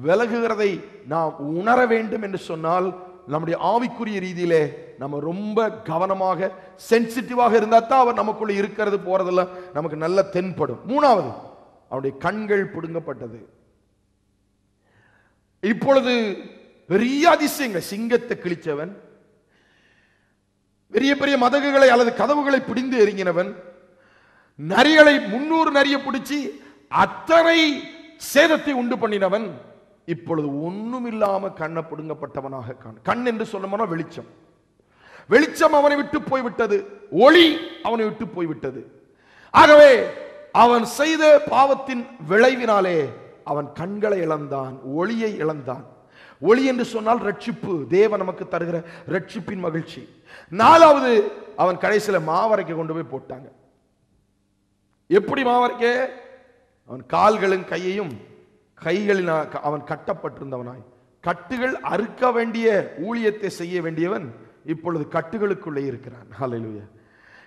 விலகுகிறதை நாம் உணர வேண்டும் என்று சொன்னால் நம்முடைய ஆவிக்குரிய ரீதியிலே நம்ம ரொம்ப கவனமாக சென்சிட்டிவாக இருந்தா தான் அவர் நமக்குள்ள இருக்கிறது போறதுல நமக்கு நல்ல தென்படும். மூணாவது, அவருடைய கண்கள் பிடுங்கப்பட்டது. இப்பொழுது பெரிய அதிசயங்கள், சிங்கத்தை கிழிச்சவன், பெரிய பெரிய மதகுகளை அல்லது கதவுகளை பிடிந்து எறிங்கினவன், நரிகளை 300 நரியை பிடிச்சி அத்தனை சேதத்தை உண்டு பண்ணினவன், இப்பொழுது ஒண்ணும் இல்லாம கண்ணை பிடுங்கப்பட்டவனாக கண் என்று சொல்லணும்னா வெளிச்சம். வெளிச்சம் அவனை விட்டு போய்விட்டது, ஒளி அவனை விட்டு போய்விட்டது. ஆகவே அவன் செய்த பாவத்தின் விளைவினாலே அவன் கண்களை இழந்தான், ஒளியை இழந்தான். ஒளி என்று சொன்னால் ரட்சிப்பு, தேவன் நமக்கு தருகிற ரட்சிப்பின் மகிழ்ச்சி. நாலாவது, அவன் கடைசியில மாவரைக்க கொண்டு போய் போட்டாங்க. எப்படி மாவரைக்க? அவன் கால்களும் கையையும் கைகளில் அவன் கட்டப்பட்டிருந்தவனாய், கட்டுகள் அறுக்க வேண்டிய ஊழியத்தை செய்ய வேண்டியவன் இப்பொழுது கட்டுகளுக்குள்ளே இருக்கிறான். ஹல்லேலூயா.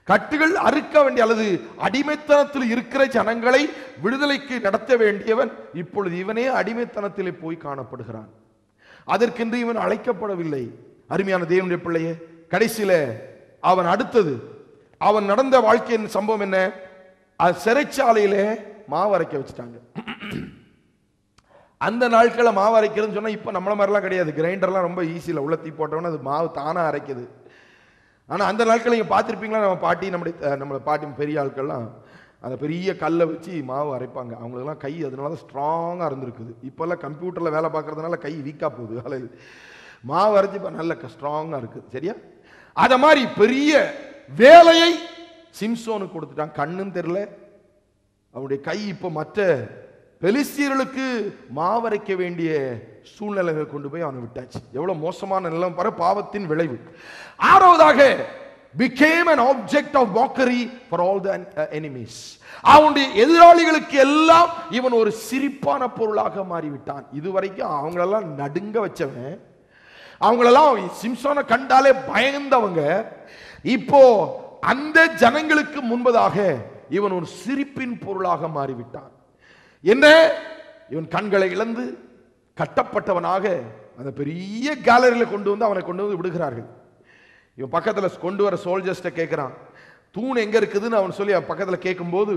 கட்டுகள் அறுக்க வேண்டிய அல்லது அடிமைத்தனத்தில் இருக்கிற ஜனங்களை விடுதலைக்கு நடத்த வேண்டியவன் இப்பொழுது இவனே அடிமைத்தனத்திலே போய் காணப்படுகிறான். அதற்கென்று இவன் அழைக்கப்படவில்லை. அருமையான தேவனுடைய பிள்ளையே, கடைசியில அவன் அடுத்தது அவன் நடந்த வாழ்க்கையின் சம்பவம் என்ன? சிறைச்சாலையிலே மாவரைக்க வச்சுட்டாங்க. அந்த நாட்களில் மாவு அரைக்கிறதுன்னு சொன்னால் இப்போ நம்மள மாதிரிலாம் கிடையாது. கிரைண்டர்லாம் ரொம்ப ஈஸியில் உள்ளத்தி போட்டோன்னா அது மாவு தானாக அரைக்குது. ஆனால் அந்த நாட்களில் நீங்கள் பார்த்துருப்பீங்களா, நம்ம பாட்டி பெரிய ஆட்கள்லாம் அந்த பெரிய கல்லை வச்சு மாவு அரைப்பாங்க. அவங்களுக்குலாம் கை அதனால தான் ஸ்ட்ராங்காக இருந்திருக்குது. இப்போல்லாம் கம்ப்யூட்டரில் வேலை பார்க்குறதுனால கை வீக்காக போகுது. அதில் மாவு அரைச்சி இப்போ நல்ல ஸ்ட்ராங்காக இருக்குது. சரியா? அதை மாதிரி பெரிய வேலையை சிம்சோனுக்கு கொடுத்துட்டான். கண்ணும் தெரியல, அவனுடைய கை இப்போ மற்ற பெலிஸ்தியர்களுக்கு மாவரைக்க வேண்டிய சூழ்நிலைகள் கொண்டு போய் அவனை விட்டாச்சு. எவ்வளவு மோசமான நிலம் பாரு, பாவத்தின் விளைவு. ஆறாவதாக, became an object of mockery for all the enemies. அவனுடைய எதிராளிகளுக்கு எல்லாம் இவன் ஒரு சிரிப்பான பொருளாக மாறிவிட்டான். இதுவரைக்கும் அவங்களெல்லாம் நடுங்க வச்சவன், அவங்களெல்லாம் சிம்சோனை கண்டாலே பயந்தவங்க, இப்போ அந்த ஜனங்களுக்கு முன்பதாக இவன் ஒரு சிரிப்பின் பொருளாக மாறிவிட்டான். என்ன? இவன் கண்களை இழந்து கட்டப்பட்டவனாக அந்த பெரிய கேலரியில் கொண்டு வந்து அவனை கொண்டு வந்து விடுகிறார்கள். இவன் பக்கத்தில் கொண்டு வர சோல்ஜர்ஸ்ட கேட்கிறான், தூண் எங்க இருக்குதுன்னு அவன் சொல்லி பக்கத்தில் கேட்கும்போது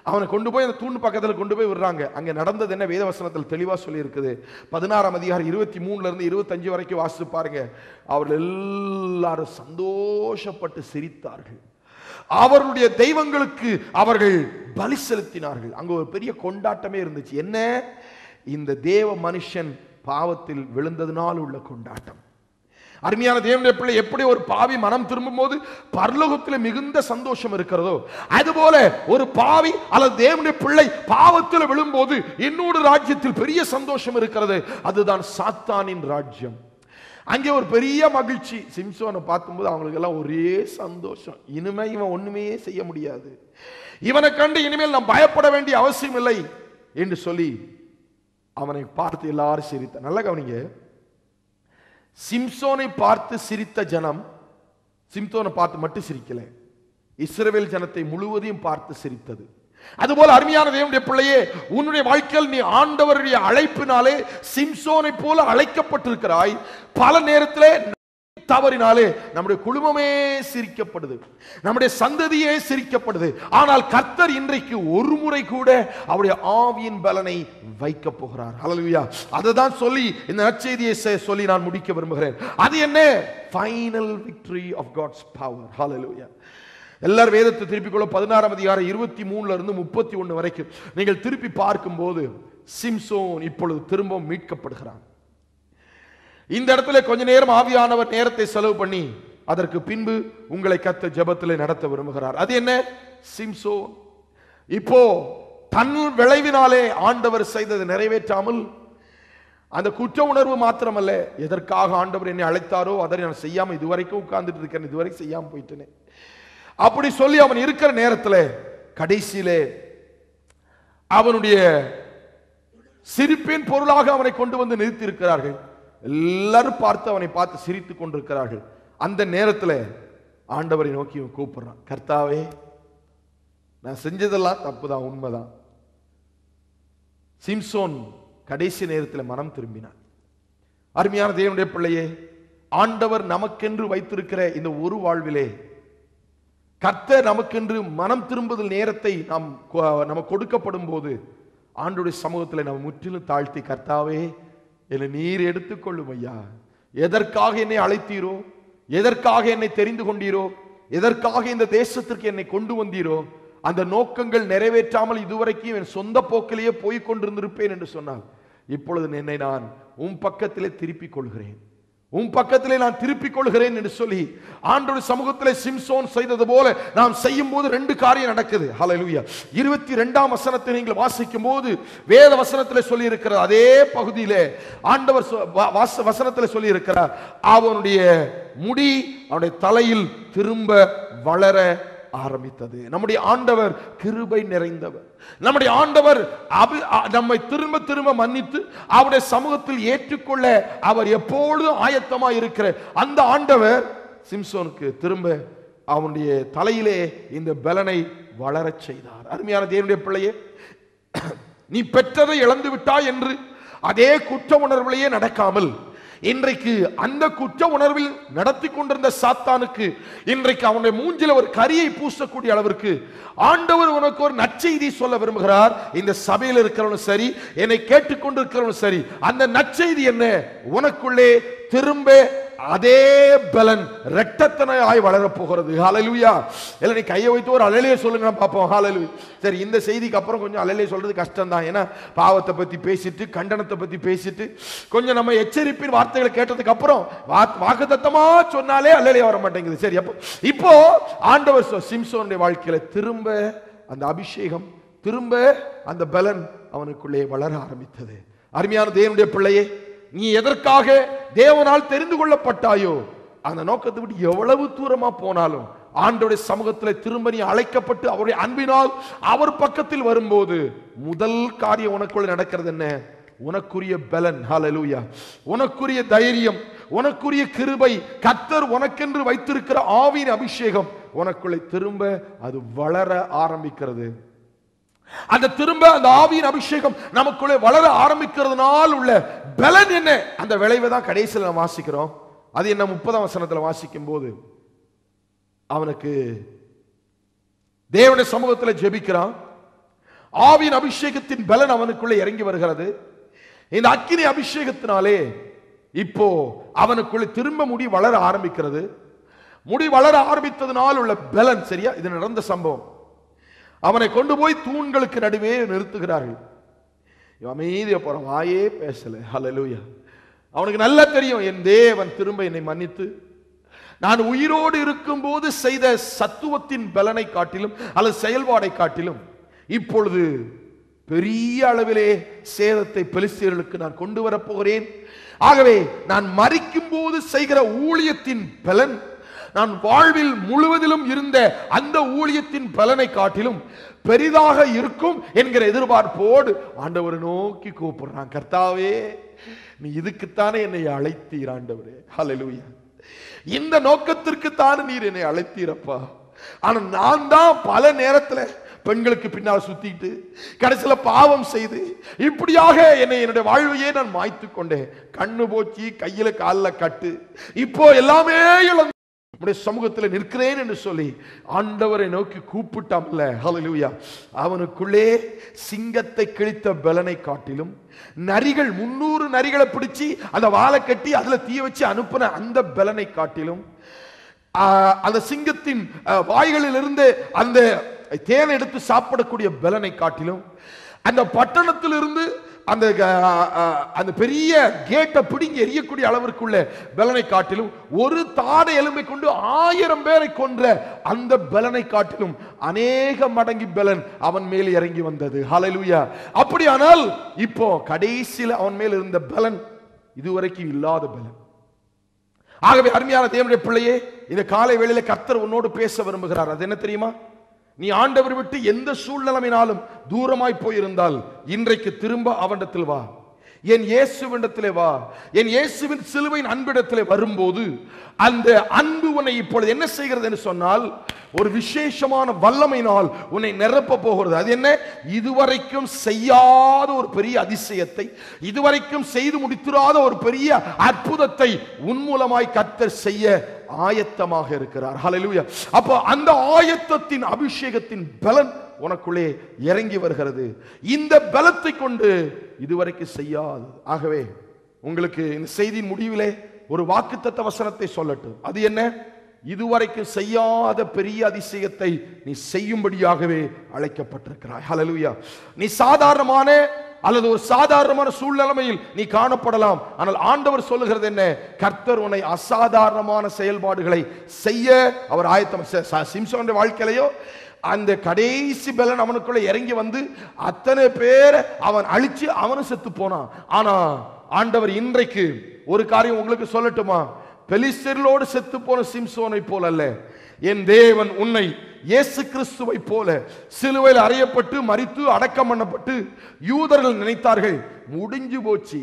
அவனை கொண்டு போய் அந்த தூண் பக்கத்தில் கொண்டு போய் விடுறாங்க. அங்கே நடந்தது என்ன வேதவசனத்தில் தெளிவாக சொல்லி இருக்குது. 16ஆம் அதிகாரம் 23 இருந்து 25 வரைக்கும் வாசித்து பாருங்க. அவர்கள் எல்லாரும் சந்தோஷப்பட்டு சிரித்தார்கள், அவர்களுடைய தெய்வங்களுக்கு அவர்கள் பலி செலுத்தினார்கள். அங்க ஒரு பெரிய கொண்டாட்டமே இருந்துச்சு. என்ன? இந்த தேவ மனுஷன் பாவத்தில் விழுந்ததினால் உள்ள கொண்டாட்டம். அருமையான தேவனுடைய பிள்ளை, எப்படி ஒரு பாவி மனம் திரும்பும் போது பரலோகத்தில் மிகுந்த சந்தோஷம் இருக்கிறதோ, அதுபோல ஒரு பாவி அல்லது தேவனுடைய பிள்ளை பாவத்தில் விழும்போது இன்னொரு ராஜ்யத்தில் பெரிய சந்தோஷம் இருக்கிறது. அதுதான் சாத்தானின் ராஜ்யம். அங்கே ஒரு பெரிய மகிழ்ச்சி. சிம்சோனை பார்க்கும்போது அவங்களுக்கு எல்லாம் ஒரே சந்தோஷம். இனிமே இவன் ஒண்ணுமே செய்ய முடியாது, இவனை கண்டு இனிமேல் நாம் பயப்பட வேண்டிய அவசியம் இல்லை என்று சொல்லி அவனை பார்த்து எல்லாரும் சிரித்த. நல்ல கவனிங்க, சிம்சோனை பார்த்து சிரித்த ஜனம் சிம்சோனை பார்த்து மட்டும் சிரிக்கல, இஸ்ரவேல் ஜனத்தை முழுவதையும் பார்த்து சிரித்தது. அதுபோல அருமையான தேவனுடைய பிள்ளையே, உன்னுடைய வாழ்க்கையில் நீ ஆண்டவருடைய அழைப்பினாலே சிம்சோனை போல அழைக்கப்பட்டிருக்கிறாய். பல நேரத்திலே தவறினாலே நம்முடைய குடும்பமே சிரிக்கப்படுது, நம்முடைய சந்ததியே சிரிக்கப்படுது. ஆனால் கர்த்தர் இன்றைக்கு ஒரு முறை கூட அவருடைய ஆவியின் பலனை வைக்க போகிறார். ஹல்லேலூயா. அதுதான் சொல்லி இந்த நற்செய்தியை சொல்லி நான் முடிக்க விரும்புகிறேன். அது என்ன? Final victory of God's power. Hallelujah. எல்லாரும் வேதத்தை திருப்பிக் கொள்ள 16ஆம் அதிகாரம் 23 இருந்து 31 வரைக்கும் நீங்கள் திருப்பி பார்க்கும்போது சிம்சோன் இப்பொழுது திரும்ப மீட்கப்படுகிறான். இந்த இடத்துல கொஞ்ச நேரம் ஆவியானவர் நேரத்தை செலவு பண்ணி அதற்கு பின்பு உங்களை கர்த்தர் ஜெபத்திலே நடத்த விரும்புகிறார். அது என்ன? சிம்சோன் இப்போ தன் விளைவினாலே ஆண்டவர் செய்ததை நிறைவேற்றாமல் அந்த குற்ற உணர்வு மாத்திரமல்ல, எதற்காக ஆண்டவர் என்னை அழைத்தாரோ அதை நான் செய்யாம இதுவரைக்கும் உட்கார்ந்துட்டு இருக்கேன், இதுவரைக்கும் செய்யாம போயிட்டேனே அப்படி சொல்லி அவன் இருக்கிற நேரத்தில் கடைசியிலே அவனுடைய சிரிப்பின் பொருளாக அவனை கொண்டு வந்து நிறுத்தி இருக்கிறார்கள். எல்லாரும் பார்த்து அவனை பார்த்து சிரித்துக் கொண்டிருக்கிறார்கள். அந்த நேரத்தில் ஆண்டவரை நோக்கி கூப்பிடுறான், கர்த்தாவே நான் செஞ்சதெல்லாம் தப்புதான், உண்மைதான். சிம்சோன் கடைசி நேரத்தில் மனம் திரும்பினான். அருமையான தேவனுடைய பிள்ளையே, ஆண்டவர் நமக்கென்று வைத்திருக்கிற இந்த ஒரு வாழ்விலே கர்த்தர் நமக்கென்று மனம் திரும்புதல் நேரத்தை நமக்கு கொடுக்கப்படும் போது ஆண்டவருடைய சமூகத்தில் நம்ம முற்றிலும் தாழ்த்தி, கர்த்தாவே என்னை நீர் எடுத்துக்கொள்ளும் ஐயா, எதற்காக என்னை அழைத்தீரோ, எதற்காக என்னை தெரிந்து கொண்டீரோ, எதற்காக இந்த தேசத்திற்கு என்னை கொண்டு வந்தீரோ, அந்த நோக்கங்கள் நிறைவேற்றாமல் இதுவரைக்கும் என் சொந்த போக்கிலேயே போய் கொண்டிருந்திருப்பேன் என்று சொன்னால், இப்பொழுது என்னை நான் உன் பக்கத்திலே திருப்பிக் கொள்கிறேன், உன் பக்கத்திலே நான் திருப்பிக் கொள்கிறேன் என்று சொல்லி ஆண்டவருடைய சமூகத்திலே சிம்சோன் செய்தது போல நாம் செய்யும் போது ரெண்டு காரியம் நடக்குது. ஹல்லேலூயா. 22ஆம் வசனத்தை நீங்கள் வாசிக்கும் போது வேத வசனத்திலே சொல்லி இருக்கிற அதே பகுதியிலே ஆண்டவர் வசனத்திலே சொல்லி இருக்கிறார், அவனுடைய முடி அவனுடைய தலையில் திரும்ப வளர ஆரம்பித்தது. நம்முடைய ஆண்டவர் கிருபை நிறைந்தவர். நம்முடைய ஆண்டவர் நம்மை திரும்ப திரும்ப மன்னித்து அவருடைய சமூகத்தில் ஏற்றுக்கொள்ள அவர் எப்பொழுதும் ஆயத்தமாக இருக்கிற அந்த ஆண்டவர் சிம்சோனுக்கு திரும்ப அவனுடைய தலையிலே இந்த பலனை வளரச் செய்தார். அருமையான தேவனுடைய பிள்ளையே, நீ பெற்றதை இழந்து விட்டாய் என்று அதே குற்ற உணர்விலேயே நடக்காமல், இன்றைக்கு அந்த குற்ற உணர்வில் நடத்தி கொண்டிருந்த சாத்தானுக்கு இன்றைக்கு அவனுடைய மூஞ்சில ஒரு கரியை பூசக்கூடிய அளவிற்கு ஆண்டவர் உனக்கு ஒரு நற்செய்தி சொல்ல விரும்புகிறார். இந்த சபையில் இருக்கிறவனும் சரி, என்னை கேட்டுக்கொண்டிருக்கிறவனும் சரி, அந்த நற்செய்தி என்ன? உனக்குள்ளே திரும்ப அதே பலன் இரட்டத்தனையாய் வளரப் போகிறது. ஹல்லேலூயா. இல்ல நீ கையை வைத்து ஒரு அல்லேலூயா சொல்லுங்க பாப்போம். ஹல்லேலூயா. சரி, இந்த செய்திக்கு அப்புறம் கொஞ்சம் அல்லேலூயா சொல்றது கஷ்டம் தான். ஏன்னா பாவத்தை பத்தி பேசிட்டு, கண்டனத்தை பத்தி பேசிட்டு, கொஞ்சம் நம்ம எச்சரிப்பின் வார்த்தைகளை கேட்டதுக்கு அப்புறம் வாக்குத்தத்தமா சொன்னாலே அல்லேலூயா வர மாட்டேங்குது. சரி, இப்போ ஆண்டவர் சிம்சோனுடைய வாழ்க்கையில திரும்ப அந்த அபிஷேகம், திரும்ப அந்த பலன் அவனுக்குள்ளே வளர ஆரம்பித்தது. அருமையான தேவனுடைய பிள்ளையே, நீ எதற்காக தேவனால் தெரிந்து கொள்ளப்பட்டாயோ அந்த நோக்கத்தை விட்டு எவ்வளவு தூரமா போனாலும் ஆண்டவருடைய சமூகத்தில் திரும்ப நீ அழைக்கப்பட்டு அவருடைய அன்பினால் அவர் பக்கத்தில் வரும்போது முதல் காரியம் உனக்குள்ள நடக்கிறது என்ன? உனக்குரிய பலன், ஹல்லேலூயா, உனக்குரிய தைரியம், உனக்குரிய கிருபை, கர்த்தர் உனக்கென்று வைத்திருக்கிற ஆவியின் அபிஷேகம் உனக்குள்ளே திரும்ப அது வளர ஆரம்பிக்கிறது. அந்த திரும்ப அந்த ஆவியின் அபிஷேகம் நமக்குள்ளே வளர ஆரம்பிக்கிறதுனால் உள்ள பலன் என்ன? அந்த விளைவை தான் கடைசியில் நாம் வாசிக்கிறோம். அது என்ன? 30ஆம் வசனத்தில் வாசிக்கும் போது அவனுக்கு தேவனுடைய சமூகத்தில் ஜெபிக்கிறான். ஆவியின் அபிஷேகத்தின் பலன் அவனுக்குள்ளே இறங்கி வருகிறது. இந்த அக்கினி அபிஷேகத்தினாலே இப்போ அவனுக்குள்ளே திரும்ப முடி வளர ஆரம்பிக்கிறது. முடி வளர ஆரம்பித்ததனால் உள்ள பலன், சரியா? இது நடந்த சம்பவம். அவனை கொண்டு போய் தூண்களுக்கு நடுவே நிறுத்துகிறார்கள். அமைதியா போறான், வாயே பேசல. ஹல்லேலூயா. அவனுக்கு நல்லா தெரியும், என் தேவன் திரும்ப என்னை மன்னித்து நான் உயிரோடு இருக்கும் போது செய்த சத்துவத்தின் பலனை காட்டிலும் அல்லது செயல்பாடை காட்டிலும் இப்பொழுது பெரிய அளவிலே சேதத்தை பெலிஸ்தியர்களுக்கு நான் கொண்டு வரப்போகிறேன். ஆகவே நான் மரிக்கும் போது செய்கிற ஊழியத்தின் பலன், நான் வாழ்வில் முழுவதிலும் இருந்த அந்த ஊழியத்தின் பலனை காட்டிலும் பெரிதாக இருக்கும் என்கிற எதிர்பார்ப்போடு ஆண்டவரை நோக்கி கூப்பிடுறான். கர்த்தாவே, நீ இதுக்குத்தானே என்னை அழைத்தீர் ஆண்டவரே. ஹல்லேலூயா. இந்த நோக்கத்திற்கு தானே நீர் என்னை அழைத்தீரப்பா. ஆனா நான் தான் பல நேரத்துல பெண்களுக்கு பின்னால் சுத்திட்டு கடைசியில பாவம் செய்து இப்படியாக என்னுடைய வாழ்வையே நான் மாய்த்து கொண்டேன். கண்ணு போச்சு, கையில காலில் கட்டு, இப்போ எல்லாமே இழந்து சமூகத்தில் நிற்கிறேன் என்று சொல்லி ஆண்டவரை நோக்கி கூப்பிட்டாமல்ல. ஹல்லேலூயா. அவனுக்குள்ளே சிங்கத்தை கிழித்த பலனை காட்டிலும் நரிகள் 300 நரிகளை பிடிச்சி அந்த வாழை கட்டி அதுல தீய வச்சு அனுப்பின அந்த பலனை காட்டிலும், அந்த சிங்கத்தின் வாய்களில் இருந்து அந்த தேனை எடுத்து சாப்பிடக்கூடிய பலனை காட்டிலும், அந்த பட்டணத்திலிருந்து அந்த அந்த பெரிய கேட்டை பிடிங்கி எரியக்கூடிய அளவிற்குள்ள பலனை காட்டிலும் ஒரு தாடை எலும்பை கொண்டு 1000 பேரை கொன்ற அந்த பலனை காட்டிலும் அநேக மடங்கு பலன் அவன் மேல் இறங்கி வந்தது. ஹல்லேலூயா. அப்படியானால் இப்போ கடைசியில் அவன் மேல் இருந்த பலன் இதுவரைக்கும் இல்லாத பலன். ஆகவே அருமையான தேவனுடைய பிள்ளையே, இந்த காலை வேளையில கர்த்தர் உன்னோடு பேச விரும்புகிறார். அது என்ன தெரியுமா? நீ ஆண்டவர் விட்டு எந்த சூழ்நிலையினாலும் தூரமாய் போயிருந்தால் இன்றைக்கு திரும்ப அவனிடத்தில் வா. என் இயேசுவிடத்திலே வா. என் இயேசுவின் சிலுவையின் அன்பிடத்திலே வரும்போது அந்த அன்பு உன்னை இப்பொழுது என்ன செய்கிறது என்று சொன்னால், ஒரு விசேஷமான வல்லமையினால் உன்னை நிரப்ப போகிறது. அது என்ன? இதுவரைக்கும் செய்யாத ஒரு பெரிய அதிசயத்தை, இதுவரைக்கும் செய்து முடித்திராத ஒரு பெரிய அற்புதத்தை உன் மூலமாய் கர்த்தர் செய்ய ஆயத்தமாக இருக்கிறார். ஹல்லேலூயா. அப்போ அந்த ஆயத்தத்தின் அபிஷேகத்தின் பலன் உனக்குள்ளே இறங்கி வருகிறது. இந்த பலத்தை கொண்டு இதுவரைக்கும் செய்யாது. ஆகவே உங்களுக்கு இந்த செய்தியின் முடிவிலே ஒரு வாக்குத்தத்த வசனத்தை சொல்லட்டும். அது என்ன? இதுவரைக்கும் செய்யாத பெரிய அதிசயத்தை நீ செய்யும்படியாகவே அழைக்கப்பட்டிருக்கிறாய். ஹல்லேலூயா. நீ சாதாரணமான அல்லது ஒரு சாதாரணமான சூழ்நிலையில் நீ காணப்படலாம். ஆனால் ஆண்டவர் சொல்லுகிறது என்ன? கர்த்தர் உன்னை அசாதாரணமான செயல்பாடுகளை செய்ய அவர் ஆயத்தம். சிம்சோனுடைய வாழ்க்கையிலையோ அந்த கடைசி பலன் அவனுக்குள்ள இறங்கி வந்து அத்தனை பேரை அவன் அழிச்சு அவனும் செத்து போனான். ஆனா ஆண்டவர் இன்றைக்கு ஒரு காரியம் உங்களுக்கு சொல்லட்டுமா? பெலிஸ்தர்களோடு செத்து போன சிம்சோனை போல அல்ல, என் தேவன் உன்னை இயேசு கிறிஸ்துவை போல சிலுவையில் அறையப்பட்டு மரித்து அடக்கம் பண்ணப்பட்டு யூதர்கள் நினைத்தார்கள் முடிஞ்சு போச்சு,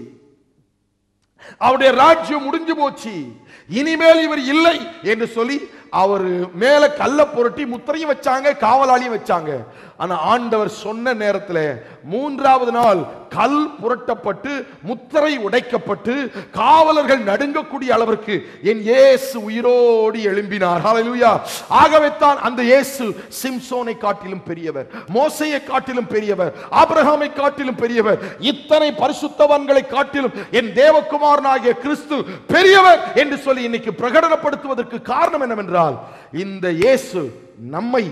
அவருடைய ராஜ்யம் முடிஞ்சு போச்சு, இனிமேல் இவர் இல்லை என்று சொல்லி அவர் மேல கல்ல புரட்டி முத்திரையும் வச்சாங்க, காவலாளியும் வச்சாங்க. ஆனா ஆண்டவர் சொன்ன நேரத்தில் 3வது நாள் கல் புரட்டப்பட்டு முத்திரை உடைக்கப்பட்டு காவலர்கள் நடுங்கக்கூடிய அளவிற்கு என் இயேசு உயிரோடு எழும்பினார். ஹல்லேலூயா. ஆகவே தான் அந்த இயேசு சிம்சோனை காட்டிலும் பெரியவர், மோசேயை காட்டிலும் பெரியவர், ஆபிரகாமை காட்டிலும் பெரியவர், இத்தனை பரிசுத்தவான்களை காட்டிலும் என் தேவகுமாரனாகிய கிறிஸ்து பெரியவர் என்று சொல்லி இன்னைக்கு பிரகடனப்படுத்துவதற்கு காரணம் என்னவென்றால், இந்த இயேசு நம்மை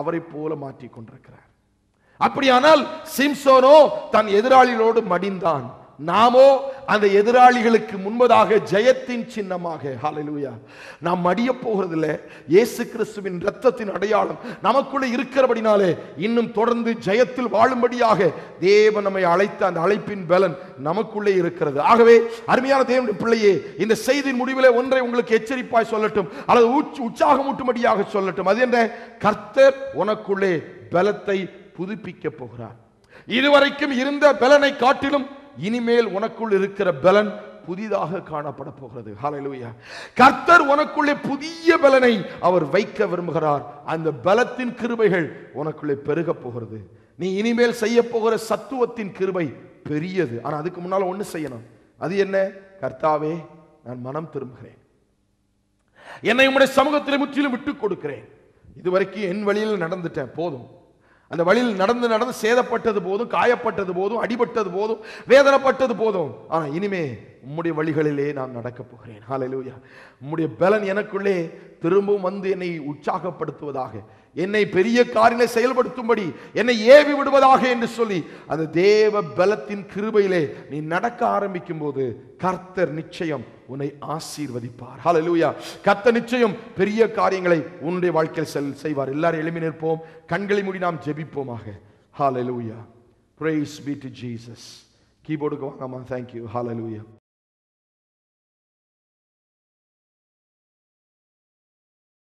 அவரை போல மாற்றிக் கொண்டிருக்கிறார். அப்படியானால் சிம்சோனோ தன் எதிராளிகளோடு மடிந்தான், நாமோ அந்த எதிராளிகளுக்கு முன்பதாக ஜெயத்தின் சின்னமாக ஹல்லேலூயா நாம் மடிய போகிறதில்ல. இயேசு கிறிஸ்துவின் இரத்தத்தின் அடையாளம் நமக்குள்ளே இருக்கிறபடினாலே இன்னும் தொடர்ந்து ஜெயத்தில் வாழும்படியாக தேவன் நம்மை அழைத்த அந்த அழைப்பின் பலன் நமக்குள்ளே இருக்கிறது. ஆகவே அருமையான தேவனுடைய பிள்ளையே, இந்த செய்தியின் முடிவிலே ஒன்றை உங்களுக்கு எச்சரிப்பாய் சொல்லட்டும் அல்லது உற்சாகமூட்டும்படியாக சொல்லட்டும். அது என்ன? கர்த்தர் உனக்குள்ளே பலத்தை புதுப்பிக்க போகிறார். இதுவரைக்கும் இருந்த பலனை காட்டிலும் இனிமேல் உனக்குள் இருக்கிற பலன் புதிதாக காணப்பட போகிறது. ஹல்லேலூயா. கர்த்தர் உனக்குள்ளே புதிய பலனை அவர் வைக்க விரும்புகிறார். அந்த பலத்தின் கிருபைகள் உனக்குள்ளே பெருக போகிறது. நீ இனிமேல் செய்ய போகிற சத்துவத்தின் கிருபை பெரியது. ஆனா அதுக்கு முன்னால ஒண்ணு செய்யணும். அது என்ன? கர்த்தாவே, நான் மனம் திரும்புகிறேன், என்னை உம்முடைய சமூகத்தில் முற்றிலும் விட்டுக் கொடுக்கிறேன். இதுவரைக்கும் என் வழியில் நடந்துட்டேன், போதும். அந்த வழியில் நடந்து நடந்து சேதப்பட்டது போதும், காயப்பட்டது போதும், அடிபட்டது போதும், வேதனைப்பட்டது போதும். ஆனா இனிமே உம்முடைய வழிகளிலே நான் நடக்க போகிறேன். ஹல்லேலூயா. உம்முடைய பலன் எனக்குள்ளே திரும்பவும் வந்து என்னை உற்சாகப்படுத்துவதாக, என்னை பெரிய காரியங்களை செயல்படுத்தும்படி என்னை ஏவி விடுவதாக என்று சொல்லி அந்த தேவ பலத்தின் கிருபையிலே நீ நடக்க ஆரம்பிக்கும் போது கர்த்தர் நிச்சயம் உன்னை ஆசீர்வதிப்பார். ஹல்லேலூயா. கர்த்தர் நிச்சயம் பெரிய காரியங்களை உன்னுடைய வாழ்க்கையில் செய்வார். எல்லாரும் எழும்பி நிற்போம், கண்களை மூடி நாம் ஜெபிப்போமாக. ஹல்லேலூயா. Praise be to Jesus. கீபோர்டுக்கு வாங்கம்மா. Thank you. Hallelujah.